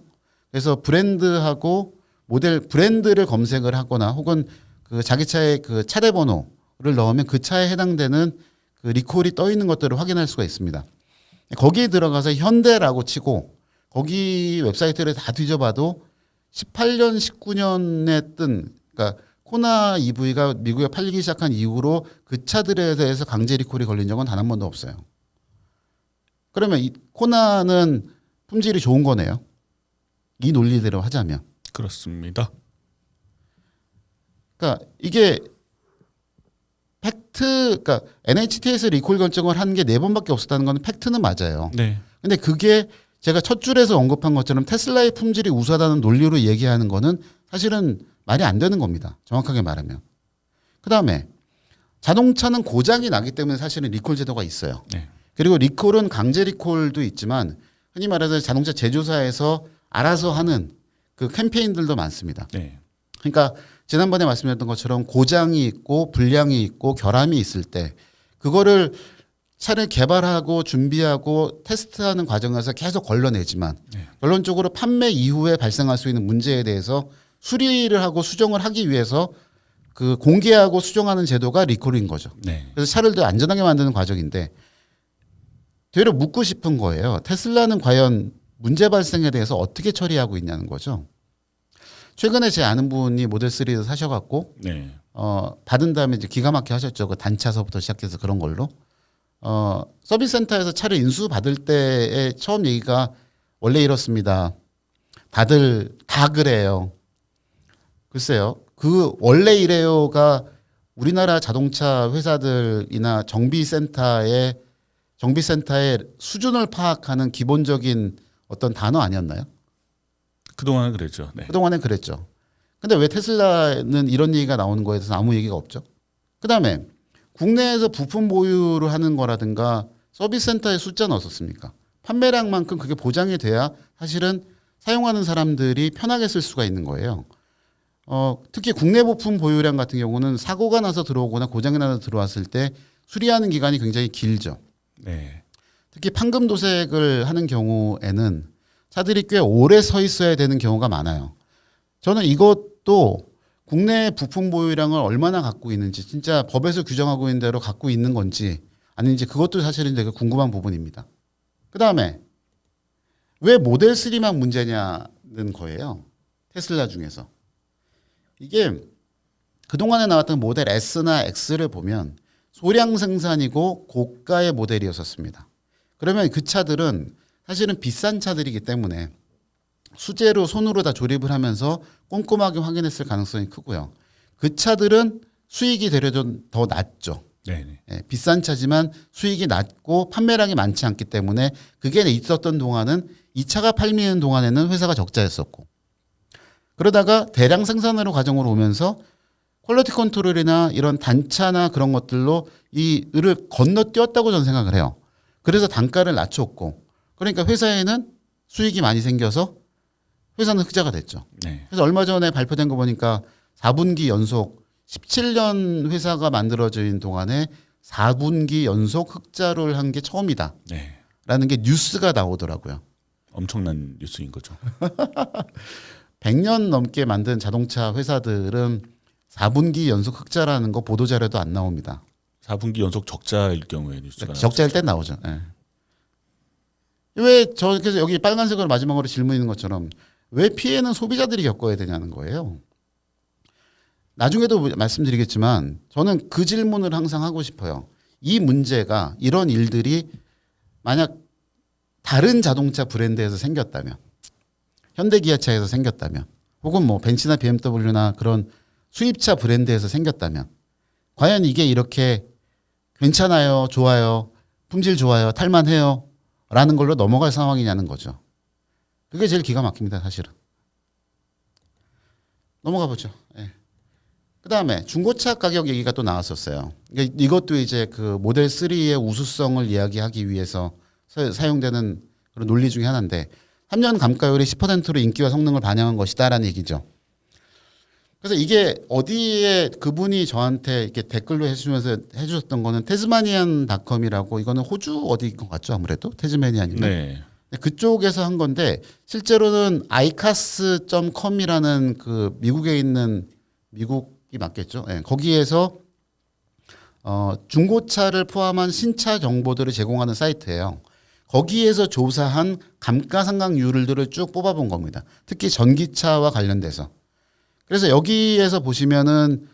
그래서 브랜드하고 모델 브랜드를 검색을 하거나 혹은 그 자기 차의 그 차대 번호를 넣으면 그 차에 해당되는 그 리콜이 떠 있는 것들을 확인할 수가 있습니다. 거기에 들어가서 현대라고 치고 거기 웹사이트를 다 뒤져봐도 18년, 19년에 뜬 그러니까 코나 EV가 미국에 팔리기 시작한 이후로 그 차들에 대해서 강제 리콜이 걸린 적은 단 한 번도 없어요. 그러면 이 코나는 품질이 좋은 거네요. 이 논리대로 하자면. 그렇습니다. 그러니까 이게 그러니까 NHT에서 리콜 결정을 한 게 4번밖에 없었다는 건 팩트는 맞아요. 네. 근데 그게 제가 첫 줄에서 언급한 것처럼 테슬라의 품질이 우수하다는 논리로 얘기하는 거는 사실은 말이 안 되는 겁니다. 정확하게 말하면. 그다음에 자동차는 고장이 나기 때문에 사실은 리콜 제도가 있어요. 네. 그리고 리콜은 강제 리콜도 있지만 흔히 말해서 자동차 제조사에서 알아서 하는 그 캠페인들도 많습니다. 네. 그러니까 지난번에 말씀드렸던 것처럼 고장이 있고 불량이 있고 결함이 있을 때 그거를 차를 개발하고 준비하고 테스트하는 과정에서 계속 걸러내지만 네. 결론적으로 판매 이후에 발생할 수 있는 문제에 대해서 수리를 하고 수정을 하기 위해서 그 공개하고 수정하는 제도가 리콜인 거죠. 네. 그래서 차를 더 안전하게 만드는 과정인데 되려 묻고 싶은 거예요. 테슬라는 과연 문제 발생에 대해서 어떻게 처리하고 있냐는 거죠. 최근에 제 아는 분이 모델 3를 사셔갖고 네. 받은 다음에 이제 기가 막히게 하셨죠. 그 단차서부터 시작해서 그런 걸로 서비스 센터에서 차를 인수 받을 때의 처음 얘기가 원래 이렇습니다. 다들 다 그래요. 글쎄요. 그 원래 이래요가 우리나라 자동차 회사들이나 정비센터의 수준을 파악하는 기본적인 어떤 단어 아니었나요? 그동안은 그랬죠. 네. 그동안엔 그랬죠. 근데 왜 테슬라는 이런 얘기가 나오는 거에 대해서 아무 얘기가 없죠? 그다음에 국내에서 부품 보유를 하는 거라든가 서비스 센터의 숫자는 어떻습니까? 판매량만큼 그게 보장이 돼야 사실은 사용하는 사람들이 편하게 쓸 수가 있는 거예요. 특히 국내 부품 보유량 같은 경우는 사고가 나서 들어오거나 고장이 나서 들어왔을 때 수리하는 기간이 굉장히 길죠. 네. 특히 판금 도색을 하는 경우에는 차들이 꽤 오래 서 있어야 되는 경우가 많아요. 저는 이것도 국내 부품 보유량을 얼마나 갖고 있는지 진짜 법에서 규정하고 있는 대로 갖고 있는 건지 아닌지 그것도 사실은 되게 궁금한 부분입니다. 그다음에 왜 모델 3만 문제냐는 거예요. 테슬라 중에서. 이게 그동안에 나왔던 모델 S나 X를 보면 소량 생산이고 고가의 모델이었었습니다. 그러면 그 차들은 사실은 비싼 차들이기 때문에 수제로 손으로 다 조립을 하면서 꼼꼼하게 확인했을 가능성이 크고요. 그 차들은 수익이 되려 좀 더 낮죠. 네. 예, 비싼 차지만 수익이 낮고 판매량이 많지 않기 때문에 그게 있었던 동안은 이 차가 팔리는 동안에는 회사가 적자였었고, 그러다가 대량 생산으로 과정으로 오면서 퀄리티 컨트롤이나 이런 단차나 그런 것들로 이 을을 건너뛰었다고 저는 생각을 해요. 그래서 단가를 낮췄고, 그러니까 회사에는 수익이 많이 생겨서 회사는 흑자가 됐죠. 네. 그래서 얼마 전에 발표된 거 보니까 4분기 연속 17년 회사가 만들어진 동안에 4분기 연속 흑자를 한 게 처음이다. 네. 라는 게 뉴스가 나오더라고요. 엄청난 뉴스인 거죠. 100년 넘게 만든 자동차 회사들은 4분기 연속 흑자라는 거 보도자료도 안 나옵니다. 4분기 연속 적자일 경우에 뉴스가 적자일 땐 나오죠. 예. 왜 그래서 여기 빨간색으로 마지막으로 질문 있는 것처럼 왜 피해는 소비자들이 겪어야 되냐는 거예요. 나중에도 말씀드리겠지만 저는 그 질문을 항상 하고 싶어요. 이 문제가 이런 일들이 만약 다른 자동차 브랜드에서 생겼다면, 현대기아차에서 생겼다면, 혹은 뭐 벤츠나 BMW나 그런 수입차 브랜드에서 생겼다면 과연 이게 이렇게 괜찮아요, 좋아요, 품질 좋아요, 탈만해요 라는 걸로 넘어갈 상황이냐는 거죠. 그게 제일 기가 막힙니다, 사실은. 넘어가 보죠. 예. 그다음에 중고차 가격 얘기가 또 나왔었어요. 그러니까 이것도 이제 그 모델 3의 우수성을 이야기하기 위해서 사용되는 그런 논리 중에 하나인데 3년 감가율이 10%로 인기와 성능을 반영한 것이다라는 얘기죠. 그래서 이게 어디에 그분이 저한테 이렇게 댓글로 해주셨던 거는 테즈마니안닷컴이라고, 이거는 호주 어디인 것 같죠, 아무래도 테즈마니안이면. 네. 그쪽에서 한 건데 실제로는 icas.com이라는 그 미국에 있는, 미국이 맞겠죠? 네, 거기에서 중고차를 포함한 신차 정보들을 제공하는 사이트예요. 거기에서 조사한 감가상각률들을 쭉 뽑아본 겁니다. 특히 전기차와 관련돼서. 그래서 여기에서 보시면은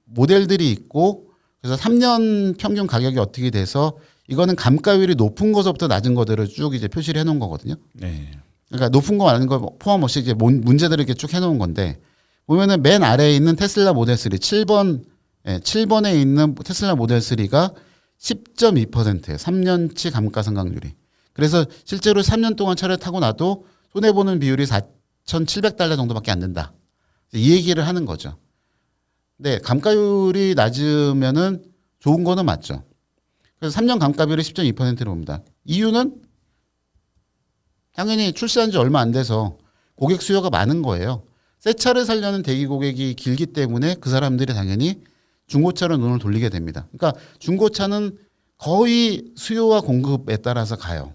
모델들이 있고, 그래서 3년 평균 가격이 어떻게 돼서 이거는 감가율이 높은 것부터 낮은 것들을 쭉 이제 표시를 해놓은 거거든요. 네. 그러니까 높은 거 많은 거 포함 없이 이제 문제들을 이렇게 쭉 해놓은 건데, 보면은 맨 아래에 있는 테슬라 모델 3 7번에 있는 테슬라 모델 3가 10.2%예요. 3년치 감가상각률이. 그래서 실제로 3년 동안 차를 타고 나도 손해보는 비율이 $4,700 정도밖에 안 된다. 이 얘기를 하는 거죠. 네, 감가율이 낮으면은 좋은 거는 맞죠. 그래서 3년 감가율이 10.2%로 봅니다. 이유는 당연히 출시한 지 얼마 안 돼서 고객 수요가 많은 거예요. 새 차를 살려는 대기 고객이 길기 때문에 그 사람들이 당연히 중고차로 눈을 돌리게 됩니다. 그러니까 중고차는 거의 수요와 공급에 따라서 가요.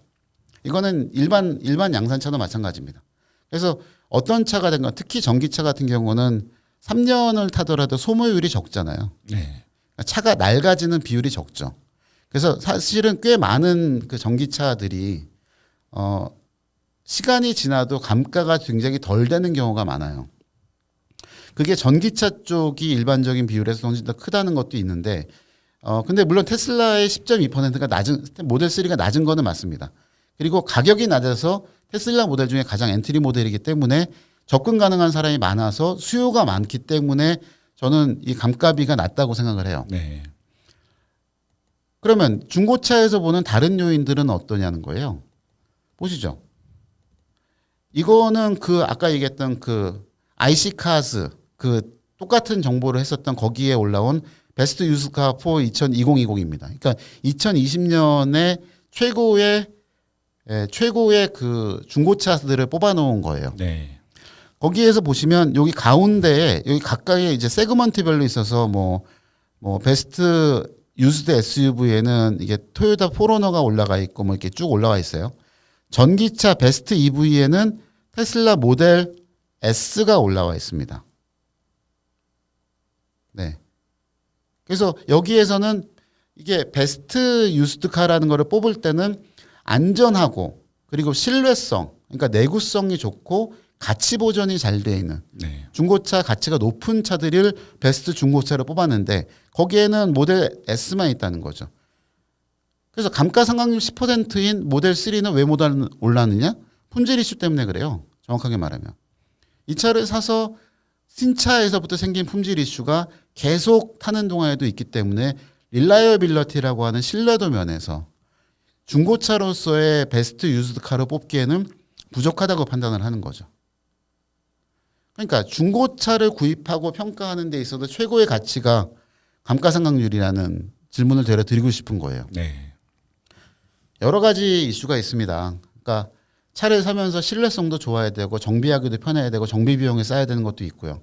이거는 일반 양산차도 마찬가지입니다. 그래서 어떤 차가 된 건, 특히 전기차 같은 경우는 3년을 타더라도 소모율이 적잖아요. 네. 차가 낡아지는 비율이 적죠. 그래서 사실은 꽤 많은 그 전기차들이 시간이 지나도 감가가 굉장히 덜 되는 경우가 많아요. 그게 전기차 쪽이 일반적인 비율에서 훨씬 더 크다는 것도 있는데, 근데 물론 테슬라의 10.2%가 낮은, 모델 3가 낮은 거는 맞습니다. 그리고 가격이 낮아서 테슬라 모델 중에 가장 엔트리 모델이기 때문에 접근 가능한 사람이 많아서 수요가 많기 때문에 저는 이 감가비가 낮다고 생각을 해요. 네. 그러면 중고차에서 보는 다른 요인들은 어떠냐는 거예요. 보시죠. 이거는 그 아까 얘기했던 그 ICCAS 그 똑같은 정보를 했었던 거기에 올라온 베스트 유스카 포 2020입니다. 그러니까 2020년에 최고의 그 중고차들을 뽑아놓은 거예요. 네. 거기에서 보시면 여기 가운데에 여기 가까이에 이제 세그먼트별로 있어서 뭐 베스트 유스드 SUV에는 이게 토요타 포로너가 올라가 있고 뭐 이렇게 쭉 올라와 있어요. 전기차 베스트 EV에는 테슬라 모델 S가 올라와 있습니다. 네. 그래서 여기에서는 이게 베스트 유스드카라는 거를 뽑을 때는 안전하고 그리고 신뢰성, 그러니까 내구성이 좋고 가치 보존이 잘 돼 있는 네. 중고차 가치가 높은 차들을 베스트 중고차로 뽑았는데 거기에는 모델 S만 있다는 거죠. 그래서 감가상각률 10%인 모델 3는 왜 못 올랐느냐? 품질 이슈 때문에 그래요. 정확하게 말하면. 이 차를 사서 신차에서부터 생긴 품질 이슈가 계속 타는 동안에도 있기 때문에 릴라이어빌리티라고 하는 신뢰도 면에서 중고차로서의 베스트 유즈드카로 뽑기에는 부족하다고 판단을 하는 거죠. 그러니까 중고차를 구입하고 평가하는 데 있어서 최고의 가치가 감가상각률이라는 질문을 드리고 싶은 거예요. 네. 여러 가지 이슈가 있습니다. 그러니까 차를 사면서 신뢰성도 좋아야 되고 정비하기도 편해야 되고 정비 비용이 쌓여야 되는 것도 있고요.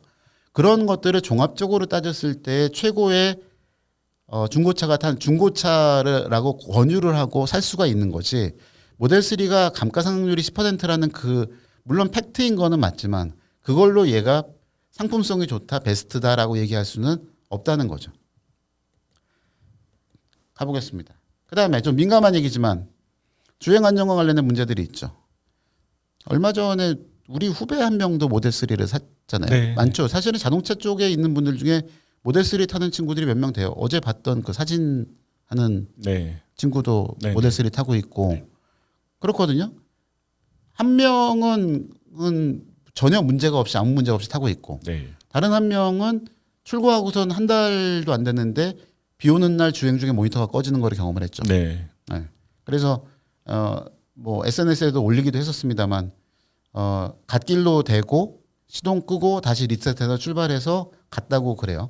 그런 것들을 종합적으로 따졌을 때 최고의 중고차가 탄 중고차라고 권유를 하고 살 수가 있는 거지. 모델 3가 감가상각률이 10%라는 그 물론 팩트인 거는 맞지만 그걸로 얘가 상품성이 좋다, 베스트다라고 얘기할 수는 없다는 거죠. 가보겠습니다. 그다음에 좀 민감한 얘기지만 주행 안정과 관련된 문제들이 있죠. 얼마 전에 우리 후배 한 명도 모델 3를 샀잖아요. 네. 많죠. 사실은 자동차 쪽에 있는 분들 중에 모델 3 타는 친구들이 몇 명 돼요. 어제 봤던 그 사진 하는 네. 친구도 네. 모델 3 타고 있고 그렇거든요. 한 명은 전혀 문제가 없이 아무 문제가 없이 타고 있고 네. 다른 한 명은 출고하고선 한 달도 안 됐는데 비 오는 날 주행 중에 모니터가 꺼지는 거를 경험을 했죠. 네. 네. 그래서 뭐 SNS에도 올리기도 했었습니다만 갓길로 대고 시동 끄고 다시 리셋해서 출발해서 갔다고 그래요.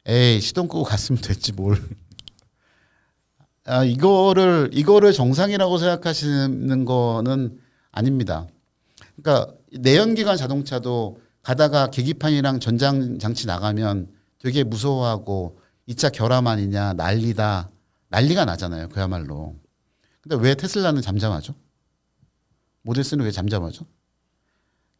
에이 시동 끄고 갔으면 됐지 뭘. 이거를 정상이라고 생각하시는 거는 아닙니다. 그러니까 내연기관 자동차도 가다가 계기판이랑 전장 장치 나가면 되게 무서워하고 이 차 결함 아니냐 난리가 나잖아요. 그야말로. 근데 왜 테슬라는 잠잠하죠? 모델 3는 왜 잠잠하죠?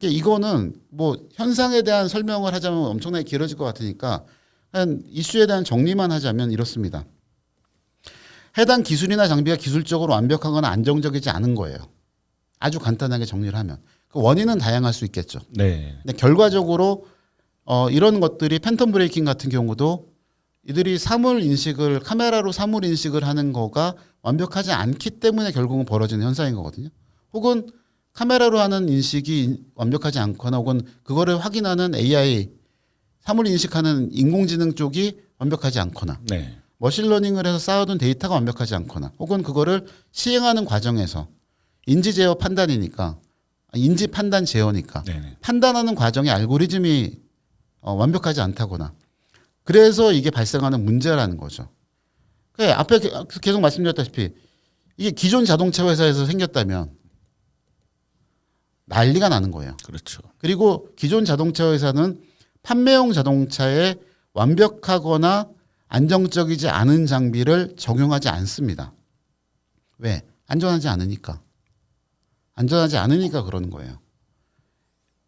이거는 뭐 현상에 대한 설명을 하자면 엄청나게 길어질 것 같으니까 한 이슈에 대한 정리만 하자면 이렇습니다. 해당 기술이나 장비가 기술적으로 완벽하거나 안정적이지 않은 거예요. 아주 간단하게 정리를 하면. 그 원인은 다양할 수 있겠죠. 네. 근데 결과적으로 이런 것들이 팬텀 브레이킹 같은 경우도 이들이 카메라로 사물 인식을 하는 거가 완벽하지 않기 때문에 결국은 벌어지는 현상인 거거든요. 혹은 카메라로 하는 인식이 완벽하지 않거나 혹은 그거를 확인하는 AI 사물 인식하는 인공지능 쪽이 완벽하지 않거나 네. 머신러닝을 해서 쌓아둔 데이터가 완벽하지 않거나 혹은 그거를 시행하는 과정에서 인지 제어 판단이니까 인지 판단 제어니까 네. 판단하는 과정에 알고리즘이 완벽하지 않다거나 그래서 이게 발생하는 문제라는 거죠. 앞에 계속 말씀드렸다시피 이게 기존 자동차 회사에서 생겼다면 난리가 나는 거예요. 그렇죠. 그리고 기존 자동차 회사는 판매용 자동차에 완벽하거나 안정적이지 않은 장비를 적용하지 않습니다. 왜? 안전하지 않으니까. 안전하지 않으니까 그러는 거예요.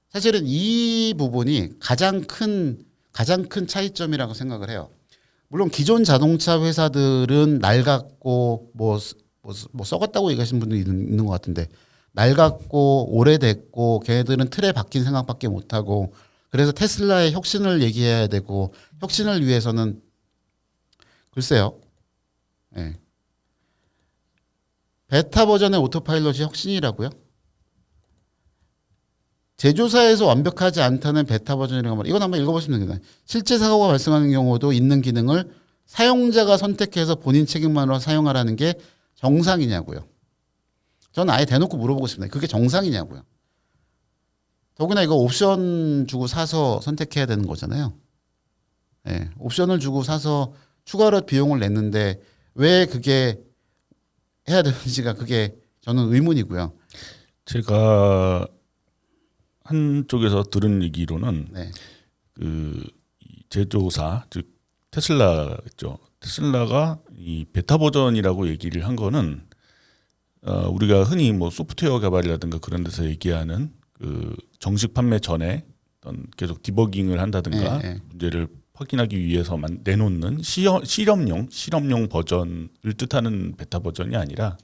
사실은 이 부분이 가장 큰 차이점이라고 생각을 해요. 물론 기존 자동차 회사들은 낡았고 뭐 썩었다고 얘기하시는 분도 있는 것 같은데 낡았고 오래됐고 걔네들은 틀에 박힌 생각밖에 못하고 그래서 테슬라의 혁신을 얘기해야 되고 혁신을 위해서는 글쎄요. 네. 베타 버전의 오토파일럿이 혁신이라고요? 제조사에서 완벽하지 않다는 베타 버전이라고 말이에요. 이건 한번 읽어보시면 됩니다. 실제 사고가 발생하는 경우도 있는 기능을 사용자가 선택해서 본인 책임만으로 사용하라는 게 정상이냐고요. 저는 아예 대놓고 물어보고 싶습니다. 그게 정상이냐고요. 더구나 이거 옵션 주고 사서 선택해야 되는 거잖아요. 네, 옵션을 주고 사서 추가로 비용을 냈는데 왜 그게 해야 되는지가 그게 저는 의문이고요. 제가 한쪽에서 들은 얘기로는 네. 그 제조사 즉 테슬라죠. 테슬라가 이 베타 버전이라고 얘기를 한 거는 우리가 흔히 뭐 소프트웨어 개발이라든가 그런 데서 얘기하는 그 정식 판매 전에 어떤 계속 디버깅을 한다든가 네. 문제를 확인하기 위해서 내놓는 실험용 버전을 뜻하는 베타 버전이 아니라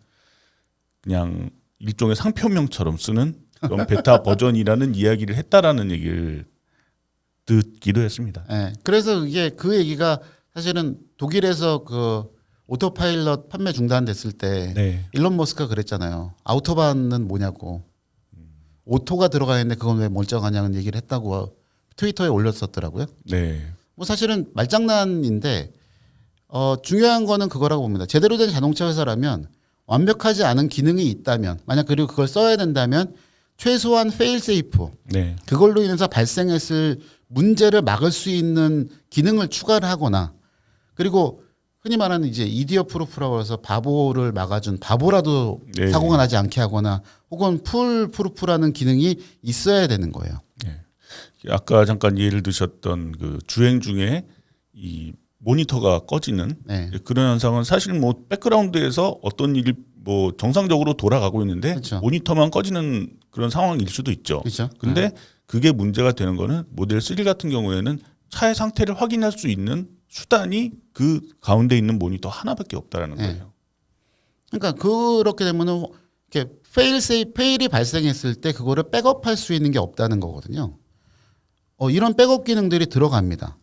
그냥 일종의 상표명처럼 쓰는 그런 베타 버전이라는 이야기를 했다라는 얘기를 듣기도 했습니다. 예. 그래서 이게 그 얘기가 사실은 독일에서 그 오토파일럿 판매 중단됐을 때 네. 일론 머스크가 그랬잖아요. 아우토반은 뭐냐고. 오토가 들어가 있는데 그건 왜 멀쩡하냐는 얘기를 했다고 트위터에 올렸었더라고요. 네. 뭐 사실은 말장난인데 중요한 거는 그거라고 봅니다. 제대로 된 자동차 회사라면 완벽하지 않은 기능이 있다면 만약 그리고 그걸 써야 된다면 최소한 페일 세이프 네. 그걸로 인해서 발생했을 문제를 막을 수 있는 기능을 추가를 하거나 그리고 흔히 말하는 이제 이디어 프루프라고 해서 바보를 막아준 바보라도 네. 사고가 나지 않게 하거나 혹은 풀 프루프라는 기능이 있어야 되는 거예요. 네. 아까 잠깐 예를 드셨던 그 주행 중에 이 모니터가 꺼지는 네. 그런 현상은 사실 뭐 백그라운드에서 어떤 일이 뭐 정상적으로 돌아가고 있는데 그렇죠. 모니터만 꺼지는 그런 상황일 수도 있죠. 그렇죠. 근데 그게 문제가 되는 거는 모델 3 같은 경우에는 차의 상태를 확인할 수 있는 수단이 그 가운데 있는 모니터 하나밖에 없다라는 네. 거예요. 그러니까 그렇게 되면은 이렇게 페일이 발생했을 때 그거를 백업할 수 있는 게 없다는 거거든요. 이런 백업 기능들이 들어갑니다.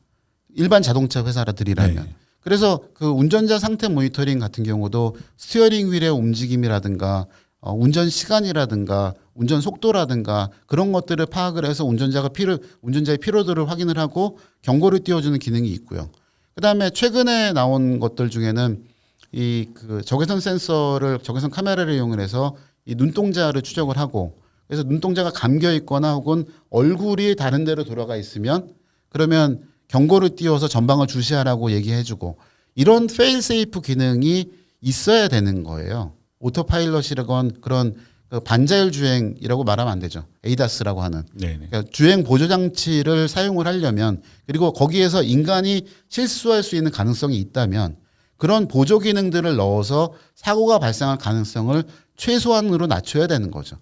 일반 자동차 회사들이라면. 네. 그래서 그 운전자 상태 모니터링 같은 경우도 스티어링 휠의 움직임이라든가 운전 시간이라든가 운전 속도라든가 그런 것들을 파악을 해서 운전자의 피로도를 확인을 하고 경고를 띄워주는 기능이 있고요. 그다음에 최근에 나온 것들 중에는 이 그 적외선 적외선 카메라를 이용해서 이 눈동자를 추적을 하고 그래서 눈동자가 감겨 있거나 혹은 얼굴이 다른 데로 돌아가 있으면 그러면 경고를 띄워서 전방을 주시하라고 얘기해주고 이런 페일 세이프 기능이 있어야 되는 거예요. 오토파일럿이라건 그런 그 반자율 주행이라고 말하면 안 되죠. 에이다스라고 하는 네네. 그러니까 주행 보조 장치를 사용을 하려면 그리고 거기에서 인간이 실수할 수 있는 가능성이 있다면 그런 보조 기능들을 넣어서 사고가 발생할 가능성을 최소한으로 낮춰야 되는 거죠.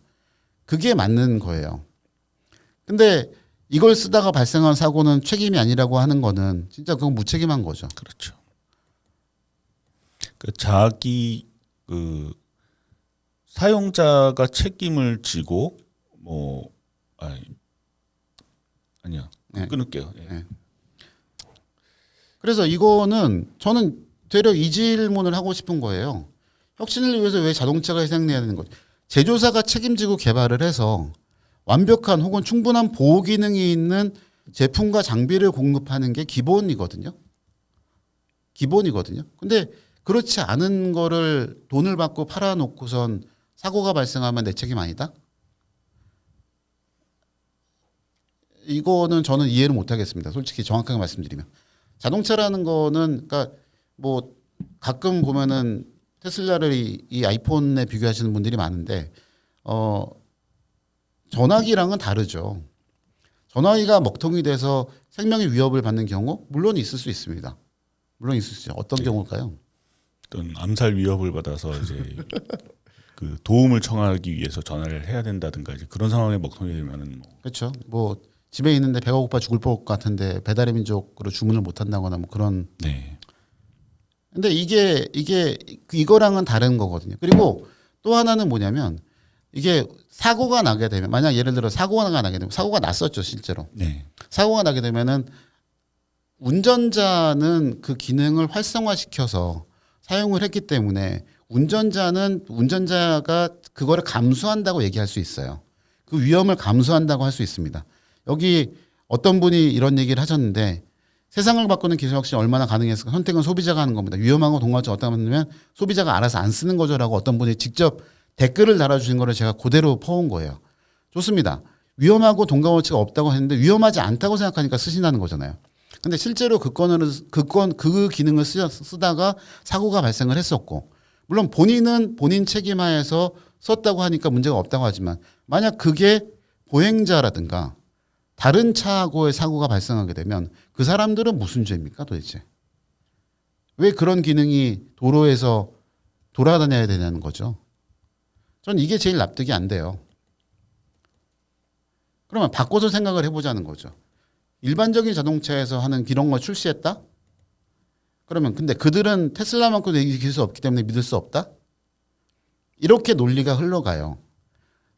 그게 맞는 거예요. 근데 이걸 쓰다가 발생한 사고는 책임이 아니라고 하는 거는 진짜 그건 무책임한 거죠. 그렇죠. 그 자기 그 사용자가 책임을 지고 뭐 아니야 네. 끊을게요. 예. 네. 그래서 이거는 저는 되려 이 질문을 하고 싶은 거예요. 혁신을 위해서 왜 자동차가 희생돼야 되는 거죠? 제조사가 책임지고 개발을 해서 완벽한 혹은 충분한 보호 기능이 있는 제품과 장비를 공급하는 게 기본이거든요. 기본이거든요. 근데 그렇지 않은 거를 돈을 받고 팔아놓고선 사고가 발생하면 내 책임 아니다? 이거는 저는 이해를 못 하겠습니다. 솔직히 정확하게 말씀드리면. 자동차라는 거는 그러니까 뭐 가끔 보면은 테슬라를 이 아이폰에 비교하시는 분들이 많은데 전화기랑은 다르죠. 전화기가 먹통이 돼서 생명의 위협을 받는 경우 물론 있을 수 있습니다. 물론 있을 수 있죠. 어떤 경우일까요? 어떤 암살 위협을 받아서 이제 그 도움을 청하기 위해서 전화를 해야 된다든가 이제 그런 상황에 먹통이 되면은 뭐 그렇죠. 뭐 집에 있는데 배가 고파 죽을 것 같은데 배달의 민족으로 주문을 못 한다거나 뭐 그런. 네. 근데 이거랑은 다른 거거든요. 그리고 또 하나는 뭐냐면 이게 사고가 나게 되면 만약 예를 들어 사고가 나게 되면 사고가 났었죠 실제로. 네. 사고가 나게 되면은 운전자는 그 기능을 활성화시켜서 사용을 했기 때문에 운전자가 그거를 감수한다고 얘기할 수 있어요. 그 위험을 감수한다고 할 수 있습니다. 여기 어떤 분이 이런 얘기를 하셨는데 세상을 바꾸는 기술 혁신이 얼마나 가능했을까? 선택은 소비자가 하는 겁니다. 위험하고 동화가 어떻게 하면 소비자가 알아서 안 쓰는 거죠라고 어떤 분이 직접 댓글을 달아주신 거를 제가 그대로 퍼온 거예요. 좋습니다. 위험하고 동감어치가 없다고 했는데 위험하지 않다고 생각하니까 쓰신다는 거잖아요. 근데 실제로 그 기능을 쓰다가 사고가 발생을 했었고 물론 본인은 본인 책임하에서 썼다고 하니까 문제가 없다고 하지만 만약 그게 보행자라든가 다른 차하고의 사고가 발생하게 되면 그 사람들은 무슨 죄입니까 도대체? 왜 그런 기능이 도로에서 돌아다녀야 되냐는 거죠. 전 이게 제일 납득이 안 돼요. 그러면 바꿔서 생각을 해보자는 거죠. 일반적인 자동차에서 하는 이런 걸 출시했다? 그러면 근데 그들은 테슬라만큼 기술 없기 때문에 믿을 수 없다? 이렇게 논리가 흘러가요.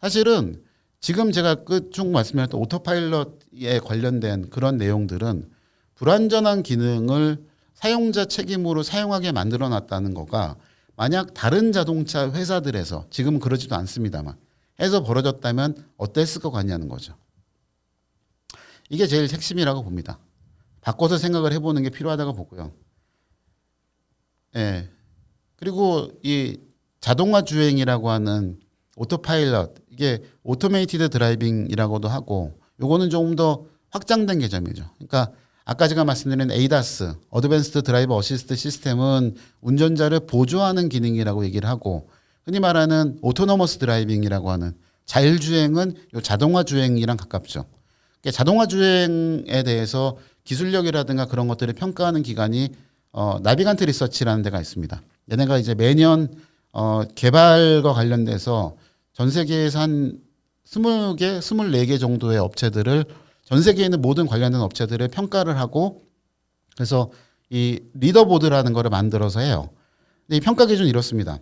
사실은 지금 제가 쭉 말씀드렸던 오토파일럿에 관련된 그런 내용들은 불완전한 기능을 사용자 책임으로 사용하게 만들어 놨다는 거가 만약 다른 자동차 회사들에서 지금은 그러지도 않습니다만 해서 벌어졌다면 어땠을 것 같냐는 거죠. 이게 제일 핵심이라고 봅니다. 바꿔서 생각을 해보는 게 필요하다고 보고요. 예. 그리고 이 자동화 주행이라고 하는 오토파일럿, 이게 오토메이티드 드라이빙이라고도 하고 요거는 조금 더 확장된 개념이죠. 그러니까 아까 제가 말씀드린 ADAS, 어드밴스드 드라이버 어시스트 시스템은 운전자를 보조하는 기능이라고 얘기를 하고 흔히 말하는 오토노머스 드라이빙이라고 하는 자율주행은 요 자동화 주행이랑 가깝죠. 그러니까 자동화 주행에 대해서 기술력이라든가 그런 것들을 평가하는 기관이 나비간트 리서치라는 데가 있습니다. 얘네가 이제 매년 개발과 관련돼서 전 세계에서 한 20개, 24개 정도의 업체들을 전 세계에 있는 모든 관련된 업체들을 평가를 하고 그래서 이 리더보드라는 거를 만들어서 해요. 근데 이 평가 기준이 이렇습니다.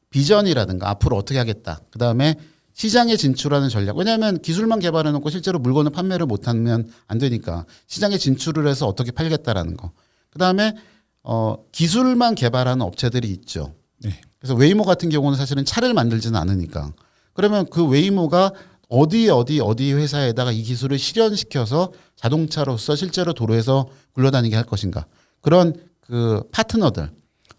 비전이라든가 앞으로 어떻게 하겠다. 그다음에 시장에 진출하는 전략. 왜냐하면 기술만 개발해 놓고 실제로 물건을 판매를 못하면 안 되니까 시장에 진출을 해서 어떻게 팔겠다라는 거. 그다음에 기술만 개발하는 업체들이 있죠. 네. 그래서 웨이모 같은 경우는 사실은 차를 만들지는 않으니까. 그러면 그 웨이모가 어디 회사에다가 이 기술을 실현시켜서 자동차로서 실제로 도로에서 굴러다니게 할 것인가. 그런 그 파트너들.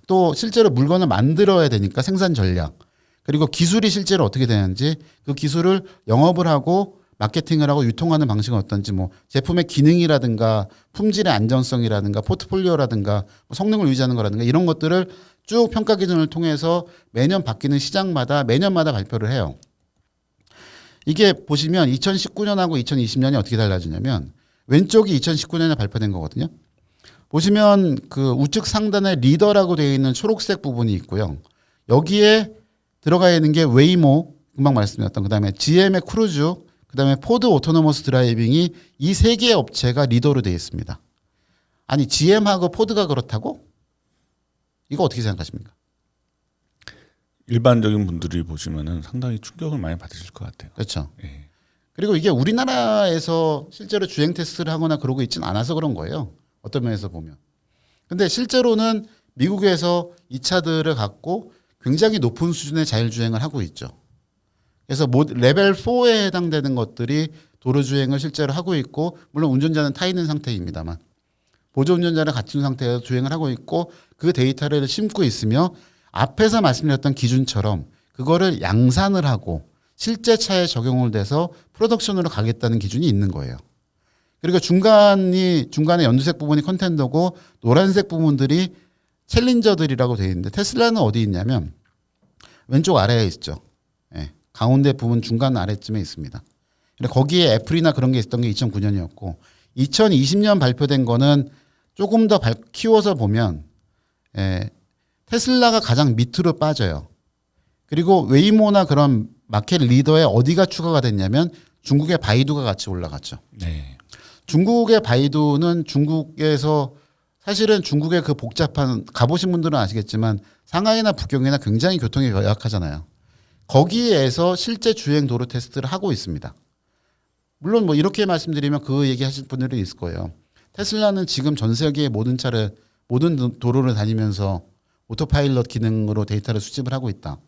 또 실제로 물건을 만들어야 되니까 생산 전략. 그리고 기술이 실제로 어떻게 되는지 그 기술을 영업을 하고 마케팅을 하고 유통하는 방식은 어떤지 뭐 제품의 기능이라든가 품질의 안전성이라든가 포트폴리오라든가 뭐 성능을 유지하는 거라든가 이런 것들을 쭉 평가 기준을 통해서 매년 바뀌는 시장마다 매년마다 발표를 해요. 이게 보시면 2019년하고 2020년이 어떻게 달라지냐면 왼쪽이 2019년에 발표된 거거든요. 보시면 그 우측 상단에 리더라고 되어 있는 초록색 부분이 있고요. 여기에 들어가 있는 게 웨이모, 금방 말씀드렸던 그다음에 GM의 크루즈, 그다음에 포드 오토노머스 드라이빙이 이 세 개의 업체가 리더로 되어 있습니다. 아니 GM하고 포드가 그렇다고? 이거 어떻게 생각하십니까? 일반적인 분들이 보시면은 상당히 충격을 많이 받으실 것 같아요. 그렇죠. 예. 그리고 이게 우리나라에서 실제로 주행 테스트를 하거나 그러고 있지는 않아서 그런 거예요. 어떤 면에서 보면. 근데 실제로는 미국에서 이 차들을 갖고 굉장히 높은 수준의 자율주행을 하고 있죠. 그래서 레벨 4에 해당되는 것들이 도로주행을 실제로 하고 있고 물론 운전자는 타 있는 상태입니다만 보조운전자를 갖춘 상태에서 주행을 하고 있고 그 데이터를 심고 있으며 앞에서 말씀드렸던 기준처럼 그거를 양산을 하고 실제 차에 적용을 돼서 프로덕션으로 가겠다는 기준이 있는 거예요. 그리고 중간에 연두색 부분이 컨텐더고 노란색 부분들이 챌린저들이라고 되어 있는데 테슬라는 어디 있냐면 왼쪽 아래에 있죠. 예, 가운데 부분 중간 아래쯤에 있습니다. 거기에 애플이나 그런 게 있었던 게 2009년이었고 2020년 발표된 거는 조금 더 키워서 보면 테슬라가 가장 밑으로 빠져요. 그리고 웨이모나 그런 마켓 리더에 어디가 추가가 됐냐면 중국의 바이두가 같이 올라갔죠. 네. 중국의 바이두는 중국에서 사실은 중국의 그 복잡한 가보신 분들은 아시겠지만 상하이나 북경이나 굉장히 교통이 열악하잖아요. 거기에서 실제 주행 도로 테스트를 하고 있습니다. 물론 뭐 이렇게 말씀드리면 그 얘기 하실 분들이 있을 거예요. 테슬라는 지금 전 세계의 모든 도로를 다니면서 오토파일럿 기능으로 데이터를 수집을 하고 있다.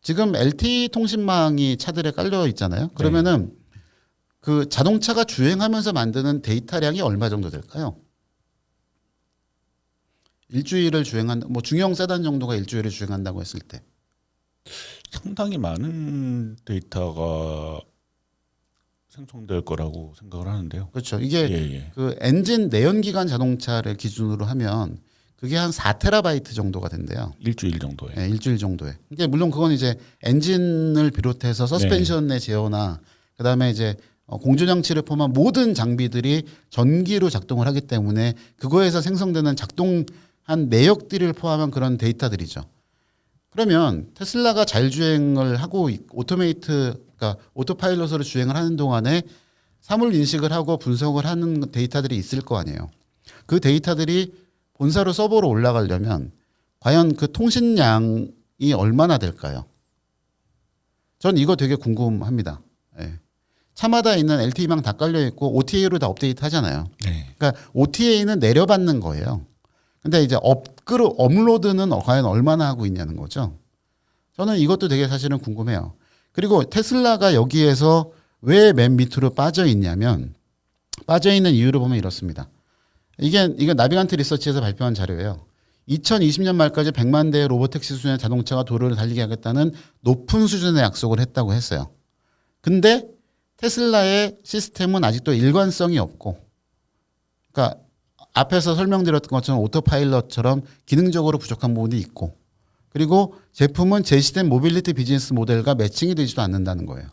지금 LTE 통신망이 차들에 깔려 있잖아요. 그러면은 그 자동차가 주행하면서 만드는 데이터량이 얼마 정도 될까요? 일주일을 뭐 중형 세단 정도가 일주일을 주행한다고 했을 때 상당히 많은 데이터가 생성될 거라고 생각을 하는데요. 그렇죠. 이게 그 엔진 내연기관 자동차를 기준으로 하면 그게 한 4테라바이트 정도가 된대요. 일주일 정도에. 네, 일주일 정도에. 그러니까 물론 그건 이제 엔진을 비롯해서 서스펜션의 제어나 그다음에 이제 공조장치를 포함한 모든 장비들이 전기로 작동을 하기 때문에 그거에서 생성되는 작동한 내역들을 포함한 그런 데이터들이죠. 그러면 테슬라가 자율주행을 하고 그러니까 오토파일럿으로 주행을 하는 동안에 사물 인식을 하고 분석을 하는 데이터들이 있을 거 아니에요. 그 데이터들이 본사로 서버로 올라가려면 과연 그 통신량이 얼마나 될까요? 전 이거 되게 궁금합니다. 예. 차마다 있는 LTE망 다 깔려 있고 OTA로 다 업데이트 하잖아요. 네. 그러니까 OTA는 내려받는 거예요. 근데 이제 업로드는 과연 얼마나 하고 있냐는 거죠. 저는 이것도 되게 사실은 궁금해요. 그리고 테슬라가 여기에서 왜 맨 밑으로 빠져 있냐면 빠져 있는 이유를 보면 이렇습니다. 이게 나비간트 리서치에서 발표한 자료예요. 2020년 말까지 100만 대의 로보택시 수준의 자동차가 도로를 달리게 하겠다는 높은 수준의 약속을 했다고 했어요. 근데 테슬라의 시스템은 아직도 일관성이 없고, 그러니까 앞에서 설명드렸던 것처럼 오토파일럿처럼 기능적으로 부족한 부분이 있고, 그리고 제품은 제시된 모빌리티 비즈니스 모델과 매칭이 되지도 않는다는 거예요.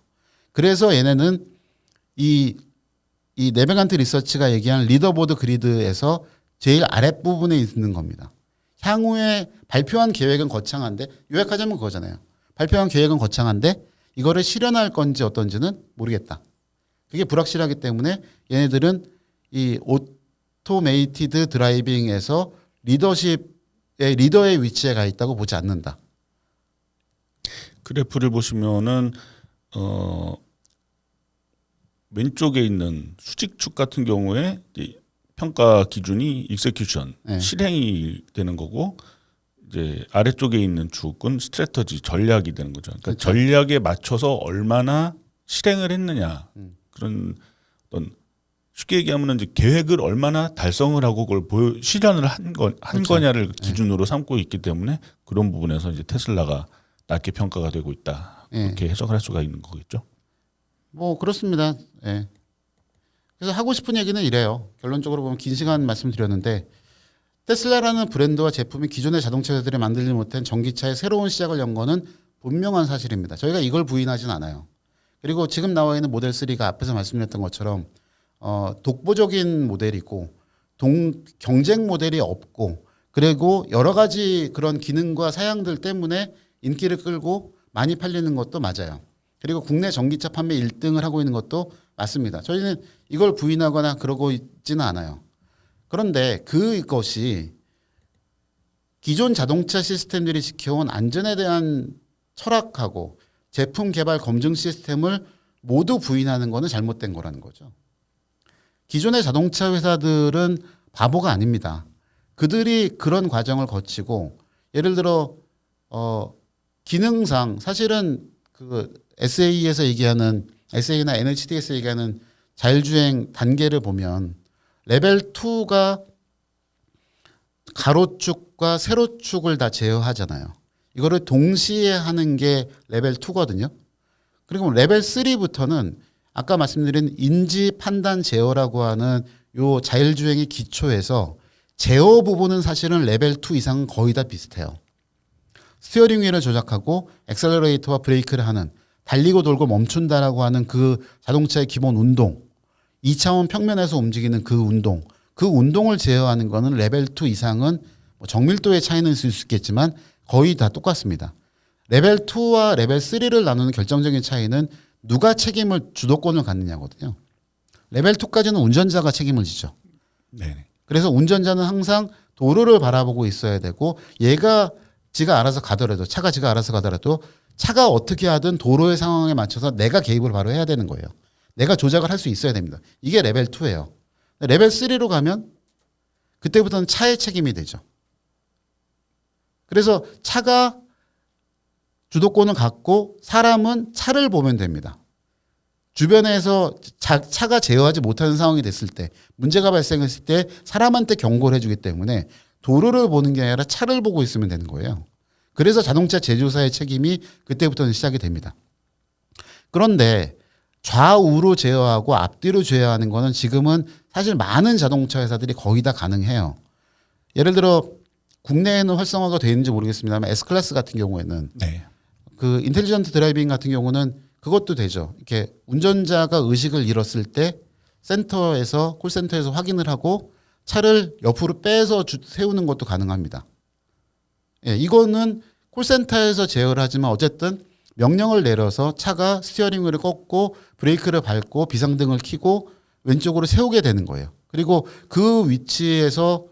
그래서 얘네는 이 네베간트 리서치가 얘기한 리더보드 그리드에서 제일 아랫부분에 있는 겁니다. 향후에 발표한 계획은 거창한데, 요약하자면 그거잖아요. 발표한 계획은 거창한데 이거를 실현할 건지 어떤지는 모르겠다. 그게 불확실하기 때문에 얘네들은 이 오토메이티드 드라이빙에서 리더의 위치에 가 있다고 보지 않는다. 그래프를 보시면은 왼쪽에 있는 수직축 같은 경우에 이제 평가 기준이 익세큐션, 네. 실행이 되는 거고, 이제 아래쪽에 있는 축은 스트래터지, 전략이 되는 거죠. 그러니까 그렇죠. 전략에 맞춰서 얼마나 실행을 했느냐, 그런 어떤 쉽게 얘기하면 이제 계획을 얼마나 달성을 하고 그걸 실현을 한 그렇죠. 거냐를 기준으로 삼고 있기 때문에 그런 부분에서 이제 테슬라가 낮게 평가가 되고 있다. 이렇게 해석할 수가 있는 거겠죠. 뭐 그렇습니다. 예. 그래서 하고 싶은 얘기는 이래요. 결론적으로 보면 긴 시간 말씀드렸는데 테슬라라는 브랜드와 제품이 기존의 자동차 회사들이 만들지 못한 전기차의 새로운 시작을 연 거는 분명한 사실입니다. 저희가 이걸 부인하진 않아요. 그리고 지금 나와 있는 모델 3가 앞에서 말씀드렸던 것처럼 독보적인 모델이고 경쟁 모델이 없고, 그리고 여러 가지 그런 기능과 사양들 때문에 인기를 끌고 많이 팔리는 것도 맞아요. 그리고 국내 전기차 판매 1등을 하고 있는 것도 맞습니다. 저희는 이걸 부인하거나 그러고 있지는 않아요. 그런데 그것이 기존 자동차 시스템들이 지켜온 안전에 대한 철학하고 제품 개발 검증 시스템을 모두 부인하는 것은 잘못된 거라는 거죠. 기존의 자동차 회사들은 바보가 아닙니다. 그들이 그런 과정을 거치고, 예를 들어 기능상 사실은 그 SA에서 얘기하는, SA나 NHD에서 얘기하는 자율주행 단계를 보면 레벨 2가 가로축과 세로축을 다 제어하잖아요. 이거를 동시에 하는 게 레벨 2거든요. 그리고 레벨 3부터는 아까 말씀드린 인지 판단 제어라고 하는 요 자율주행의 기초에서 제어 부분은 사실은 레벨 2 이상은 거의 다 비슷해요. 스티어링 휠을 조작하고 엑셀러레이터와 브레이크를 하는, 달리고 돌고 멈춘다라고 하는 그 자동차의 기본 운동, 2차원 평면에서 움직이는 그 운동을 제어하는 거는 레벨 2 이상은 뭐 정밀도의 차이는 있을 수 있겠지만 거의 다 똑같습니다. 레벨 2와 레벨 3를 나누는 결정적인 차이는 누가 주도권을 갖느냐거든요. 레벨 2까지는 운전자가 책임을 지죠. 네. 그래서 운전자는 항상 도로를 바라보고 있어야 되고, 지가 알아서 가더라도, 차가 지가 알아서 가더라도 차가 어떻게 하든 도로의 상황에 맞춰서 내가 개입을 바로 해야 되는 거예요. 내가 조작을 할 수 있어야 됩니다. 이게 레벨 2예요. 레벨 3로 가면 그때부터는 차의 책임이 되죠. 그래서 차가 주도권을 갖고 사람은 차를 보면 됩니다. 주변에서 차가 제어하지 못하는 상황이 됐을 때, 문제가 발생했을 때 사람한테 경고를 해주기 때문에 도로를 보는 게 아니라 차를 보고 있으면 되는 거예요. 그래서 자동차 제조사의 책임이 그때부터는 시작이 됩니다. 그런데 좌우로 제어하고 앞뒤로 제어하는 거는 지금은 사실 많은 자동차 회사들이 거의 다 가능해요. 예를 들어 국내에는 활성화가 되어 있는지 모르겠습니다만 S클래스 같은 경우에는 네. 그 인텔리전트 드라이빙 같은 경우는 그것도 되죠. 이렇게 운전자가 의식을 잃었을 때 콜센터에서 확인을 하고 차를 옆으로 빼서 세우는 것도 가능합니다. 예, 이거는 콜센터에서 제어를 하지만 어쨌든 명령을 내려서 차가 스티어링 휠을 꺾고 브레이크를 밟고 비상등을 켜고 왼쪽으로 세우게 되는 거예요. 그리고 그 위치에서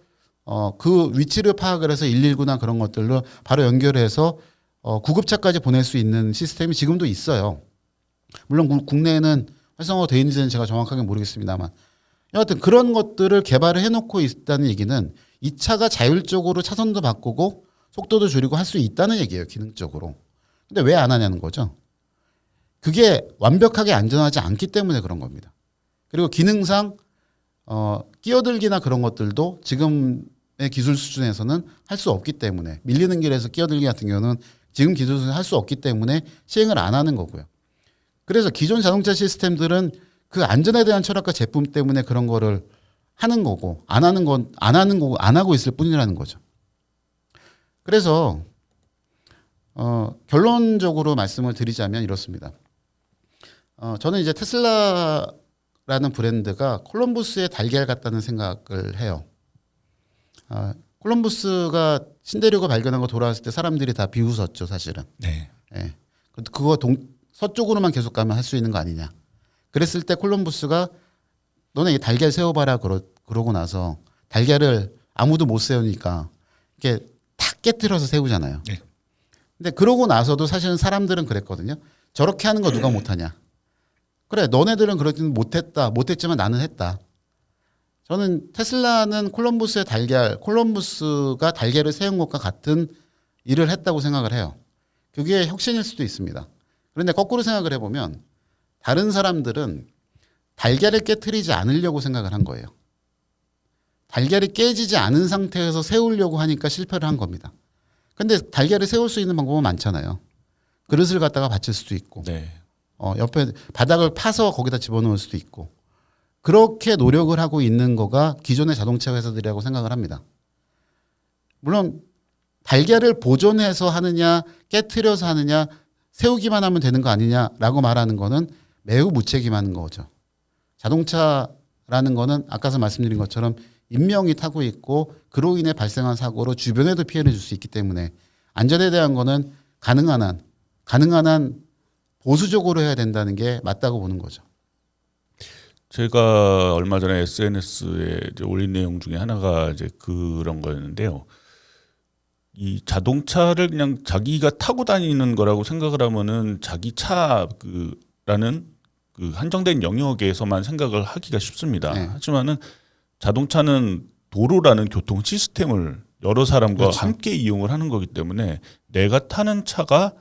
그 위치를 파악을 해서 119나 그런 것들로 바로 연결해서 구급차까지 보낼 수 있는 시스템이 지금도 있어요. 물론 국내에는 활성화되어 있는지는 제가 정확하게 모르겠습니다만 여하튼 그런 것들을 개발을 해놓고 있다는 얘기는 이 차가 자율적으로 차선도 바꾸고 속도도 줄이고 할 수 있다는 얘기예요. 기능적으로. 근데 왜 안 하냐는 거죠. 그게 완벽하게 안전하지 않기 때문에 그런 겁니다. 그리고 기능상 끼어들기나 그런 것들도 지금의 기술 수준에서는 할 수 없기 때문에 밀리는 길에서 끼어들기 같은 경우는 지금 기술 수준에 할 수 없기 때문에 시행을 안 하는 거고요. 그래서 기존 자동차 시스템들은 그 안전에 대한 철학과 제품 때문에 그런 거를 하는 거고 안 하는 건 안 하는 거고 안 하고 있을 뿐이라는 거죠. 그래서 결론적으로 말씀을 드리자면 이렇습니다. 저는 이제 테슬라라는 브랜드가 콜럼버스의 달걀 같다는 생각을 해요. 콜럼버스가 신대륙을 발견한 거 돌아왔을 때 사람들이 다 비웃었죠, 사실은. 네. 예. 그거 서쪽으로만 계속 가면 할 수 있는 거 아니냐. 그랬을 때 콜럼버스가 너네 이 달걀 세워봐라 그러고 나서 달걀을 아무도 못 세우니까 이렇게 탁 깨트려서 세우잖아요. 네. 근데 그러고 나서도 사실은 사람들은 그랬거든요. 저렇게 하는 거 누가 못하냐. 그래 너네들은 그러지는 못했지만 나는 했다. 저는 테슬라는 콜럼버스가 달걀을 세운 것과 같은 일을 했다고 생각을 해요. 그게 혁신일 수도 있습니다. 그런데 거꾸로 생각을 해보면 다른 사람들은 달걀을 깨트리지 않으려고 생각을 한 거예요. 달걀이 깨지지 않은 상태에서 세우려고 하니까 실패를 한 겁니다. 근데 달걀을 세울 수 있는 방법은 많잖아요. 그릇을 갖다가 받칠 수도 있고 네. 옆에 바닥을 파서 거기다 집어넣을 수도 있고 그렇게 노력을 하고 있는 거가 기존의 자동차 회사들이라고 생각을 합니다. 물론 달걀을 보존해서 하느냐 깨트려서 하느냐 세우기만 하면 되는 거 아니냐라고 말하는 거는 매우 무책임한 거죠. 자동차라는 거는 아까서 말씀드린 것처럼 인명이 타고 있고 그로 인해 발생한 사고로 주변에도 피해를 줄 수 있기 때문에 안전에 대한 거는 가능한 한 보수적으로 해야 된다는 게 맞다고 보는 거죠. 제가 얼마 전에 SNS에 이제 올린 내용 중에 하나가 이제 그런 거였는데요. 이 자동차를 그냥 자기가 타고 다니는 거라고 생각을 하면은 자기 차라는 그 한정된 영역에서만 생각을 하기가 쉽습니다. 네. 하지만은 자동차는 도로라는 교통 시스템을 여러 사람과 그렇죠. 함께 이용을 하는 거기 때문에 내가 타는 차가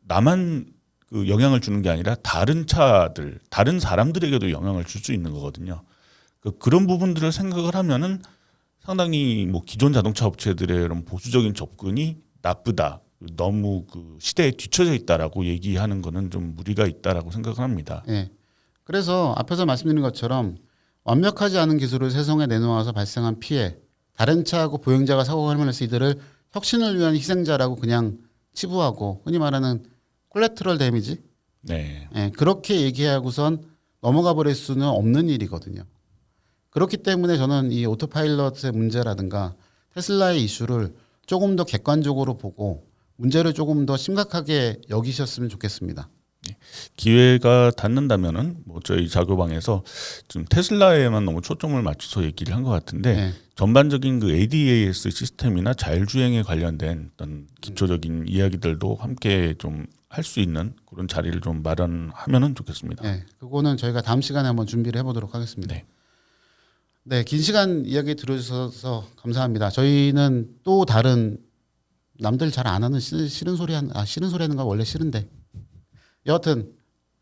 나만 그 영향을 주는 게 아니라 다른 사람들에게도 영향을 줄 수 있는 거거든요. 그런 부분들을 생각을 하면은 상당히 뭐 기존 자동차 업체들의 이런 보수적인 접근이 나쁘다, 너무 그 시대에 뒤처져 있다라고 얘기하는 거는 좀 무리가 있다라고 생각을 합니다. 네. 그래서 앞에서 말씀드린 것처럼 완벽하지 않은 기술을 세상에 내놓아서 발생한 피해, 다른 차하고 보행자가 사고가 발생해서 이들을 혁신을 위한 희생자라고 그냥 치부하고 흔히 말하는 콜레트럴 데미지, 네. 네, 그렇게 얘기하고선 넘어가 버릴 수는 없는 일이거든요. 그렇기 때문에 저는 이 오토파일럿의 문제라든가 테슬라의 이슈를 조금 더 객관적으로 보고 문제를 조금 더 심각하게 여기셨으면 좋겠습니다. 기회가 닿는다면은 뭐 저희 자교방에서 좀 테슬라에만 너무 초점을 맞춰서 얘기를 한 것 같은데 네. 전반적인 그 ADAS 시스템이나 자율주행에 관련된 어떤 기초적인 이야기들도 함께 좀 할 수 있는 그런 자리를 좀 마련하면은 좋겠습니다. 네, 그거는 저희가 다음 시간에 한번 준비를 해보도록 하겠습니다. 네. 네, 긴 시간 이야기 들어주셔서 감사합니다. 저희는 또 다른 남들 잘 안 하는 싫은 소리 하는 거 원래 싫은데 여하튼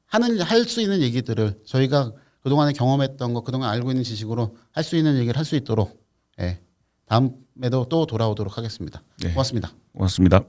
할 수 있는 얘기들을 저희가 그동안에 경험했던 거 그동안 알고 있는 지식으로 할 수 있는 얘기를 할 수 있도록 다음에도 또 돌아오도록 하겠습니다. 네. 고맙습니다. 고맙습니다.